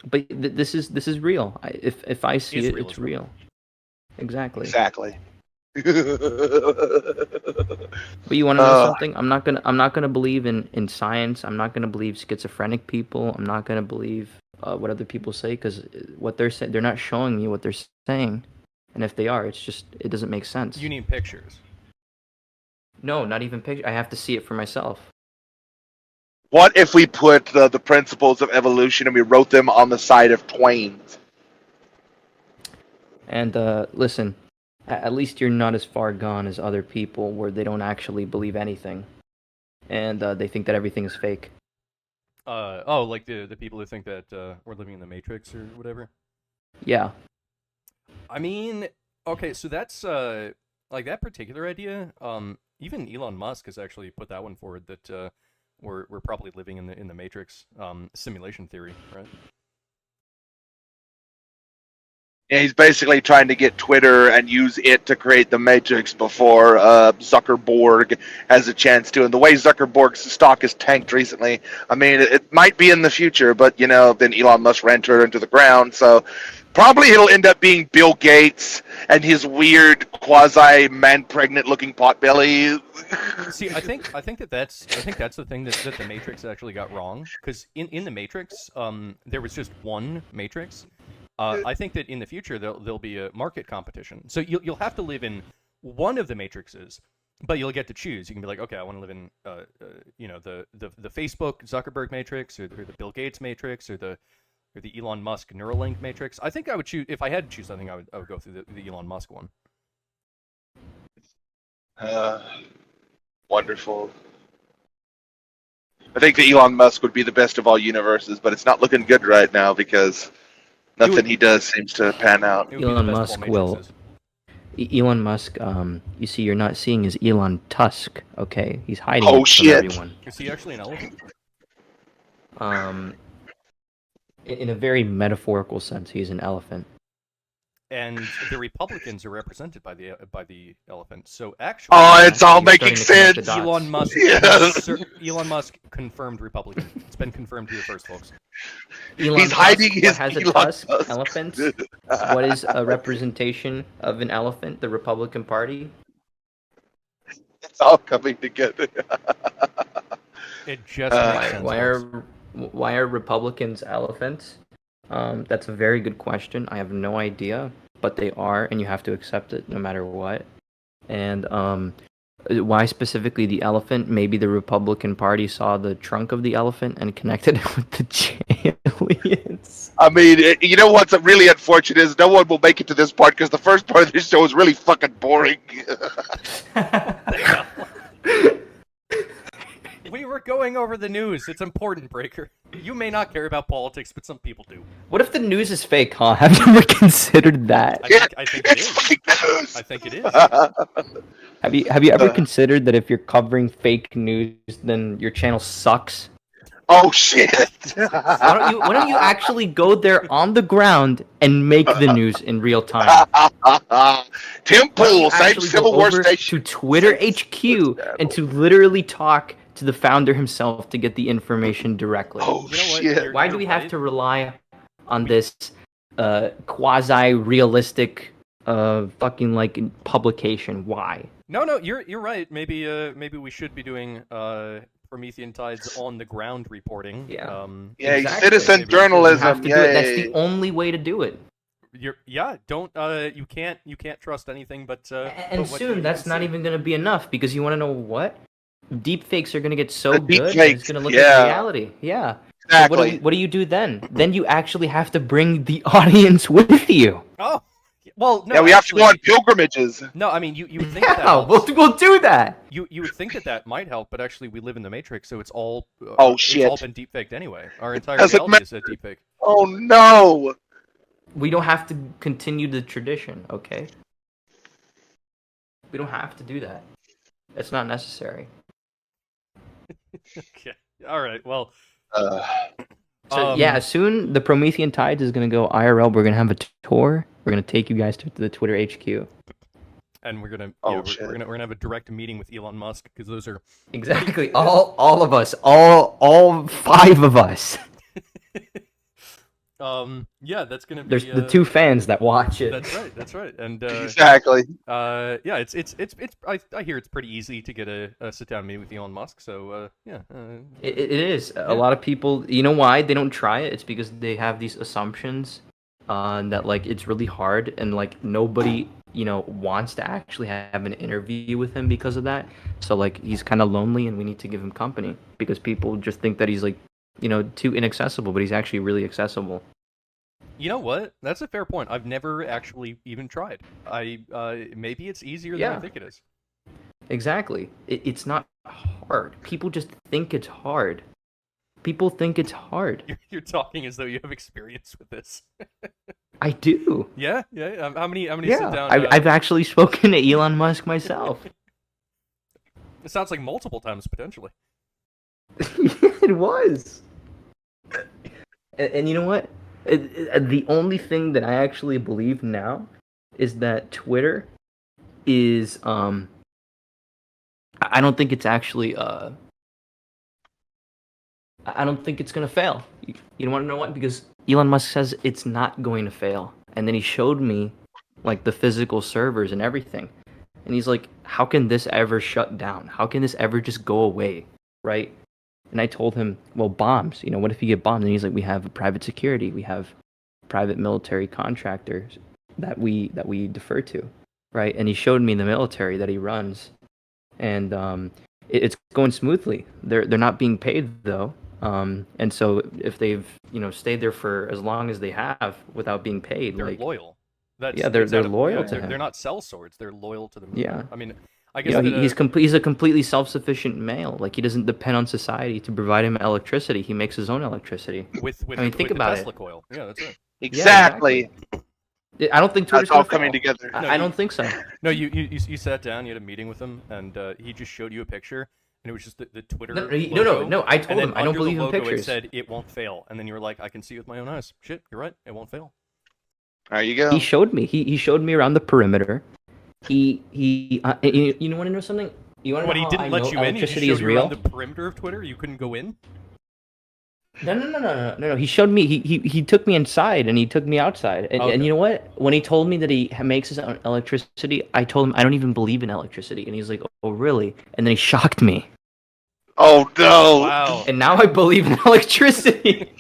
But this is real. If I see It's it, real, it's it's real. real. Exactly. Exactly. But you want to know something? I'm not gonna believe in science. I'm not gonna believe schizophrenic people. I'm not gonna believe what other people say because what they're saying, they're not showing me what they're saying, and if they are, it doesn't make sense. You need pictures. No, not even picture. I have to see it for myself. What if we put the principles of evolution and we wrote them on the side of Twain's? And listen, at least you're not as far gone as other people where they don't actually believe anything, and they think that everything is fake. Like the people who think that we're living in the Matrix or whatever. Yeah. I mean, okay, so that's like that particular idea. Even Elon Musk has actually put that one forward that we're probably living in the Matrix simulation theory, right? Yeah, he's basically trying to get Twitter and use it to create the Matrix before Zuckerberg has a chance to. And the way Zuckerberg's stock has tanked recently, I mean, it might be in the future, but, you know, then Elon Musk ran Twitter into the ground. So probably it'll end up being Bill Gates and his weird quasi-man-pregnant looking potbelly. See, I think that's the thing that the Matrix actually got wrong, because in the Matrix, there was just one Matrix. I think that in the future there'll be a market competition. So you'll have to live in one of the matrices, but you'll get to choose. You can be like, okay, I want to live in the Facebook Zuckerberg matrix, or the Bill Gates matrix, or the Elon Musk Neuralink matrix. I think I would choose, if I had to choose something, I would go through the Elon Musk one. Wonderful. I think the Elon Musk would be the best of all universes, but it's not looking good right now because nothing he does seems to pan out. Elon Musk will. Elon Musk, you see, you're not seeing his Elon Tusk. Okay, he's hiding it from everyone. Is he actually an elephant? In a very metaphorical sense, he's an elephant. And the Republicans are represented by the elephant. So actually, it's all making sense. Elon Musk, Yes. Elon Musk confirmed Republican. It's been confirmed here first, folks. Elon He's Musk, hiding his has Elon a tusk. Musk. Elephants. What is a representation of an elephant? The Republican Party. It's all coming together. It just makes sense. Why are Republicans elephants? That's a very good question. I have no idea, but they are, and you have to accept it no matter what. And why specifically the elephant? Maybe the Republican Party saw the trunk of the elephant and connected it with the aliens. I mean, you know what's really unfortunate is no one will make it to this part because the first part of this show is really fucking boring. We were going over the news. It's important, Breaker. You may not care about politics, but some people do. What if the news is fake, huh? Have you ever considered that? I think it is. I think it is. Have you ever considered that if you're covering fake news, then your channel sucks? Oh shit! Why don't you actually go there on the ground and make the news in real time? Tim Pool, same Civil War to station. Twitter HQ and to literally talk to the founder himself to get the information directly. Oh shit! Why do we have to rely on this quasi-realistic fucking like publication? Why? No, you're right. Maybe we should be doing Promethean tides on the ground reporting. Yeah. Exactly. Citizen journalism. Do it. That's the only way to do it. You can't trust anything but and soon that's not even going to be enough because you want to know what? Deep fakes are going to get so good fakes, it's going to look like reality. Yeah. So Exactly. what do you do then? Then you actually have to bring the audience with you. Oh, well, no. Yeah, we have to go on actually, pilgrimages. No, I mean, you would think that Yeah, helps. we'll do that. You would think that might help, but actually, we live in the Matrix, so it's all Oh, it's all shit. been deepfaked anyway. Our entire Doesn't reality is a deepfake. Oh no! We don't have to continue the tradition, okay? We don't have to do that. It's not necessary. Okay. All right. Well. So yeah, soon the Promethean Tides is gonna go IRL. We're gonna have a tour. We're gonna take you guys to the Twitter HQ. And we're gonna shit. we're gonna have a direct meeting with Elon Musk because those are Exactly. All of us. All 5 of us. yeah, that's gonna be. There's the 2 fans that watch it. That's right. And Exactly. yeah, it's I hear it's pretty easy to get a sit down meeting with Elon Musk. So yeah. It is. A lot of people, you know why they don't try it? It's because they have these assumptions that like it's really hard and like nobody, wants to actually have an interview with him because of that. So like he's kind of lonely and we need to give him company because people just think that he's like, too inaccessible, but he's actually really accessible. You know what? That's a fair point. I've never actually even tried. Maybe it's easier than I think it is. Exactly. It's not hard. People just think it's hard. People think it's hard. You're talking as though you have experience with this. I do. Yeah. How many Yeah, sit down? I've actually spoken to Elon Musk myself. It sounds like multiple times potentially. It was. And you know what? The only thing that I actually believe now is that Twitter is I don't think it's actually I don't think it's gonna fail. You want to know what? Because Elon Musk says it's not going to fail, and then he showed me like the physical servers and everything, and he's like, "How can this ever shut down? How can this ever just go away?" Right? And I told him, "Well, bombs. What if you get bombed?" And he's like, "We have private security. We have private military contractors that we defer to, right?" And he showed me the military that he runs, and it's going smoothly. They're not being paid though. And so if they've stayed there for as long as they have without being paid, they're like loyal. They're loyal to him. They're not cell swords. They're loyal to the movement. Yeah. I mean, I guess he's a completely self-sufficient male. Like he doesn't depend on society to provide him electricity. He makes his own electricity. With think the about Tesla it. coil. Yeah, that's it. Exactly. I don't think Twitter's That's all gonna coming fail. together. I don't think so. No, you sat down. You had a meeting with him, and he just showed you a picture, and it was just the Twitter. No. and I told then him I don't under believe the in logo, pictures. It said it won't fail, and then you were like, I can see with my own eyes. Shit, you're right. It won't fail. There you go. He showed me. He showed me around the perimeter. You want to know something? You want to What, know he how didn't I let know you in? He just electricity showed is you real? around the perimeter of Twitter? You couldn't go in? No. He showed me. He took me inside and he took me outside. And, Okay. and you know what? When he told me that he makes his own electricity, I told him I don't even believe in electricity. And he's like, "Oh, really?" And then he shocked me. Oh no! Wow. And now I believe in electricity.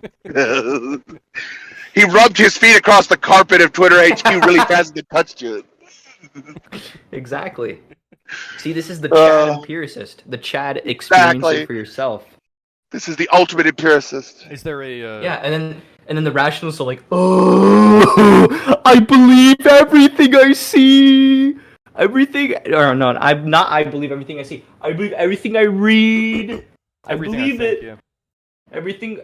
He rubbed his feet across the carpet of Twitter HQ really fast and touched you. Exactly. See, this is the Chad empiricist. The Chad experience it for yourself. This is the ultimate empiricist. Is there a Yeah, and then the rationalists are like, "Oh, I believe everything I see. Everything." Or no, I'm not. I believe everything I see. I believe everything I read. everything I believe think, it. Yeah. Everything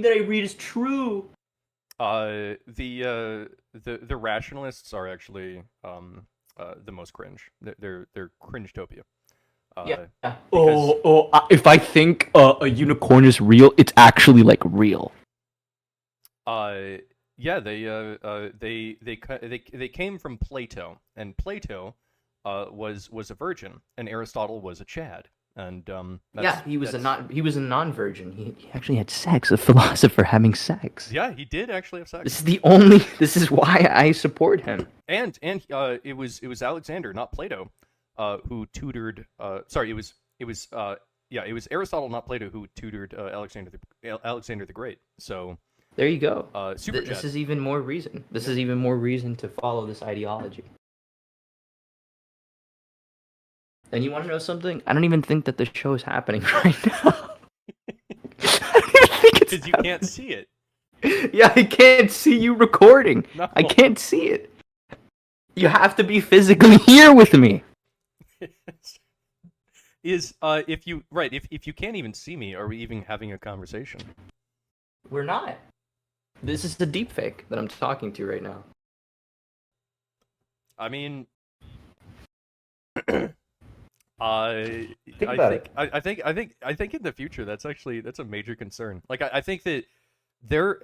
that I read is true. The rationalists are actually the most cringe. They're cringe-topia. Yeah. Because- If I think a unicorn is real, it's actually like real. Yeah, they came from Plato, and Plato was a virgin, and Aristotle was a Chad, and He was a non-virgin. He actually had sex. A philosopher having sex. Yeah, he did actually have sex. This is why I support him. And it was Alexander, not Plato, who tutored. Sorry, it was Aristotle, not Plato, who tutored Alexander the Great. So there you go. Super This Chad. is even more reason. This is even more reason to follow this ideology. And you want to know something? I don't even think that the show is happening right now. I don't even think it's Because you can't see it. Yeah, I can't see you recording. No. I can't see it. You have to be physically here with me. If you can't even see me, are we even having a conversation? We're not. This is the deepfake that I'm talking to right now. I mean, Think I about think I think in the future that's a major concern. Like I think that there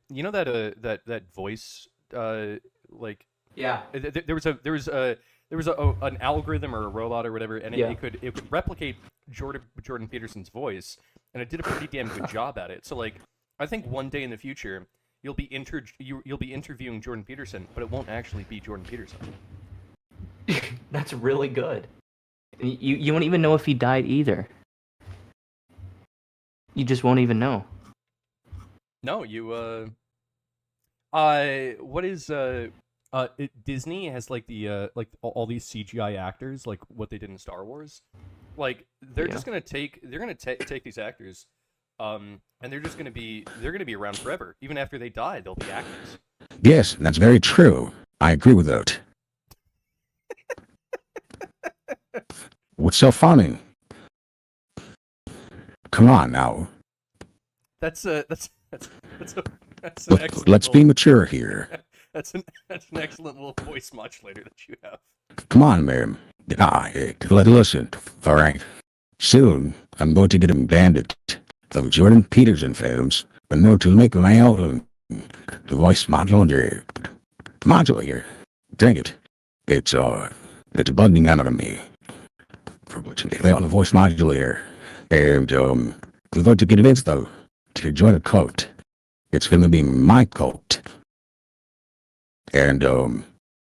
you know that voice like Yeah. there was an algorithm or a robot or whatever, and Yeah. it could replicate Jordan Peterson's voice, and it did a pretty damn good job at it. So like I think one day in the future you'll be interviewing Jordan Peterson, but it won't actually be Jordan Peterson. That's really good. You won't even know if he died either. You just won't even know. No, what is Disney has like the like all these CGI actors, like what they did in Star Wars. Like they're just gonna take these actors, and they're gonna be around forever. Even after they die, they'll be actors. Yes, that's very true. I agree with that. What's so funny? Come on now. That's an excellent. Let's be mature here. That's an excellent little voice modulator that you have. Come on, man. Listen. All right. Soon, I'm going to get a bandit of Jordan Peterson films, but no to make my own voice modulator. Dang it. It's bugging out of me. For which they on the voice modulator. And, we're going to get it in, though, to join a cult. It's going to be my cult. And,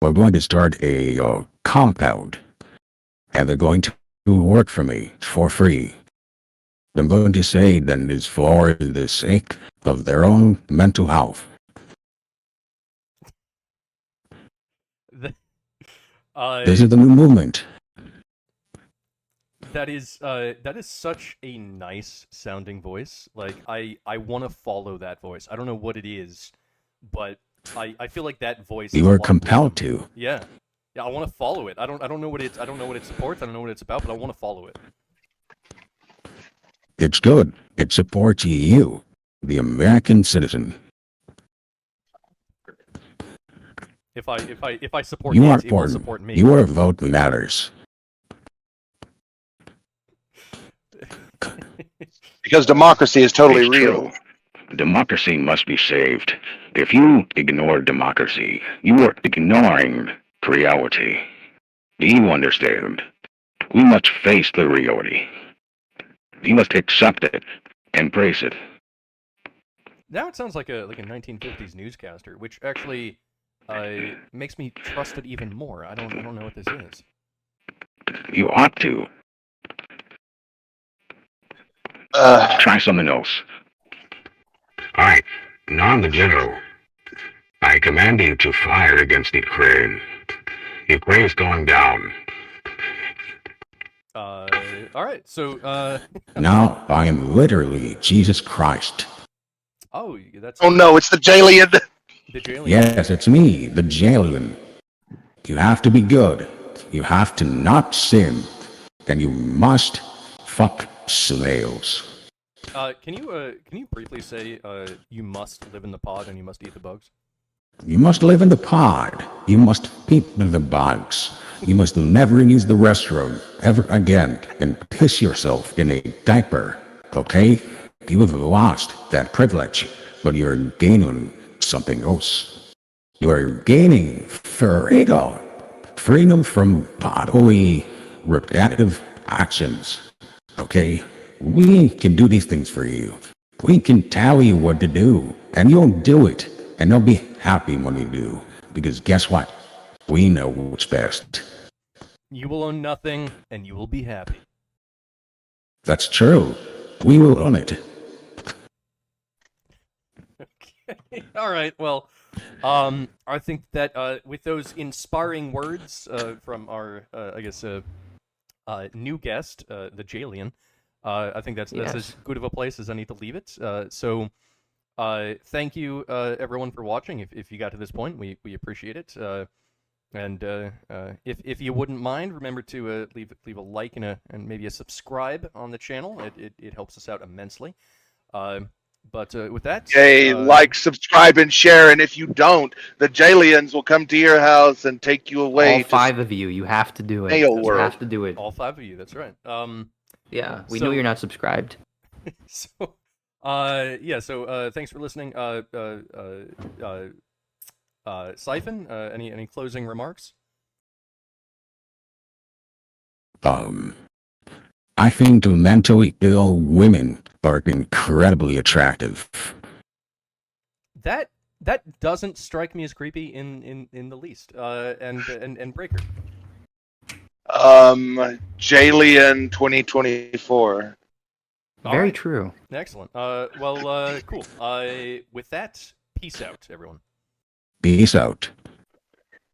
we're going to start a, compound. And they're going to work for me for free. I'm going to say that it's for the sake of their own mental health. This is the new movement. That is such a nice sounding voice. Like I want to follow that voice. I don't know what it is, but I feel like that voice. You are compelled to. Yeah, I want to follow it. I don't know what it supports. I don't know what it's about, but I want to follow it. It's good. It supports you, the American citizen. If I support You it, are it will important. support me. Your vote matters. Because democracy is totally It's real. true. Democracy must be saved. If you ignore democracy, you are ignoring reality. Do you understand? We must face the reality. You must accept it, embrace it. Now it sounds like a 1950s newscaster, which actually makes me trust it even more. I don't know what this is. You ought to. Try something else. Alright, now I'm the general. I command you to fire against Ukraine. Ukraine's going down. Alright, so, Now I am literally Jesus Christ. Oh, that's... Oh no, it's the Jalian! The Jalian. Yes, it's me, the Jalen. You have to be good. You have to not sin. And you must fuck slaves. Can you briefly say, you must live in the pod and you must eat the bugs? You must live in the pod. You must peep in the bugs. You must never use the restroom ever again and piss yourself in a diaper, okay? You have lost that privilege, but you're gaining something else. You are gaining freedom. Freedom from bodily repetitive actions, okay? We can do these things for you. We can tell you what to do, and you'll do it. And you'll be happy when you do. Because guess what? We know what's best. You will own nothing, and you will be happy. That's true. We will own it. Okay. Alright, well, I think that, with those inspiring words, from our, new guest, the Jalian, I think that's Yes. as good of a place as I need to leave it. So thank you, everyone, for watching. If you got to this point, we appreciate it. And if you wouldn't mind, remember to leave a like and maybe a subscribe on the channel. It helps us out immensely. But with that, Yay, like, subscribe, and share. And if you don't, the Jalians will come to your house and take you away. All 5 of you, you have to do it. Snail You world. have to do it. all 5 of you. That's right. Yeah, we so- know you're not subscribed. So, So, thanks for listening. Scifen, any closing remarks? I think the mentally ill women are incredibly attractive. That doesn't strike me as creepy in the least. And Breaker. Jalian 2024. Very Alright. true. Excellent. Cool. With that, peace out, everyone. Peace out.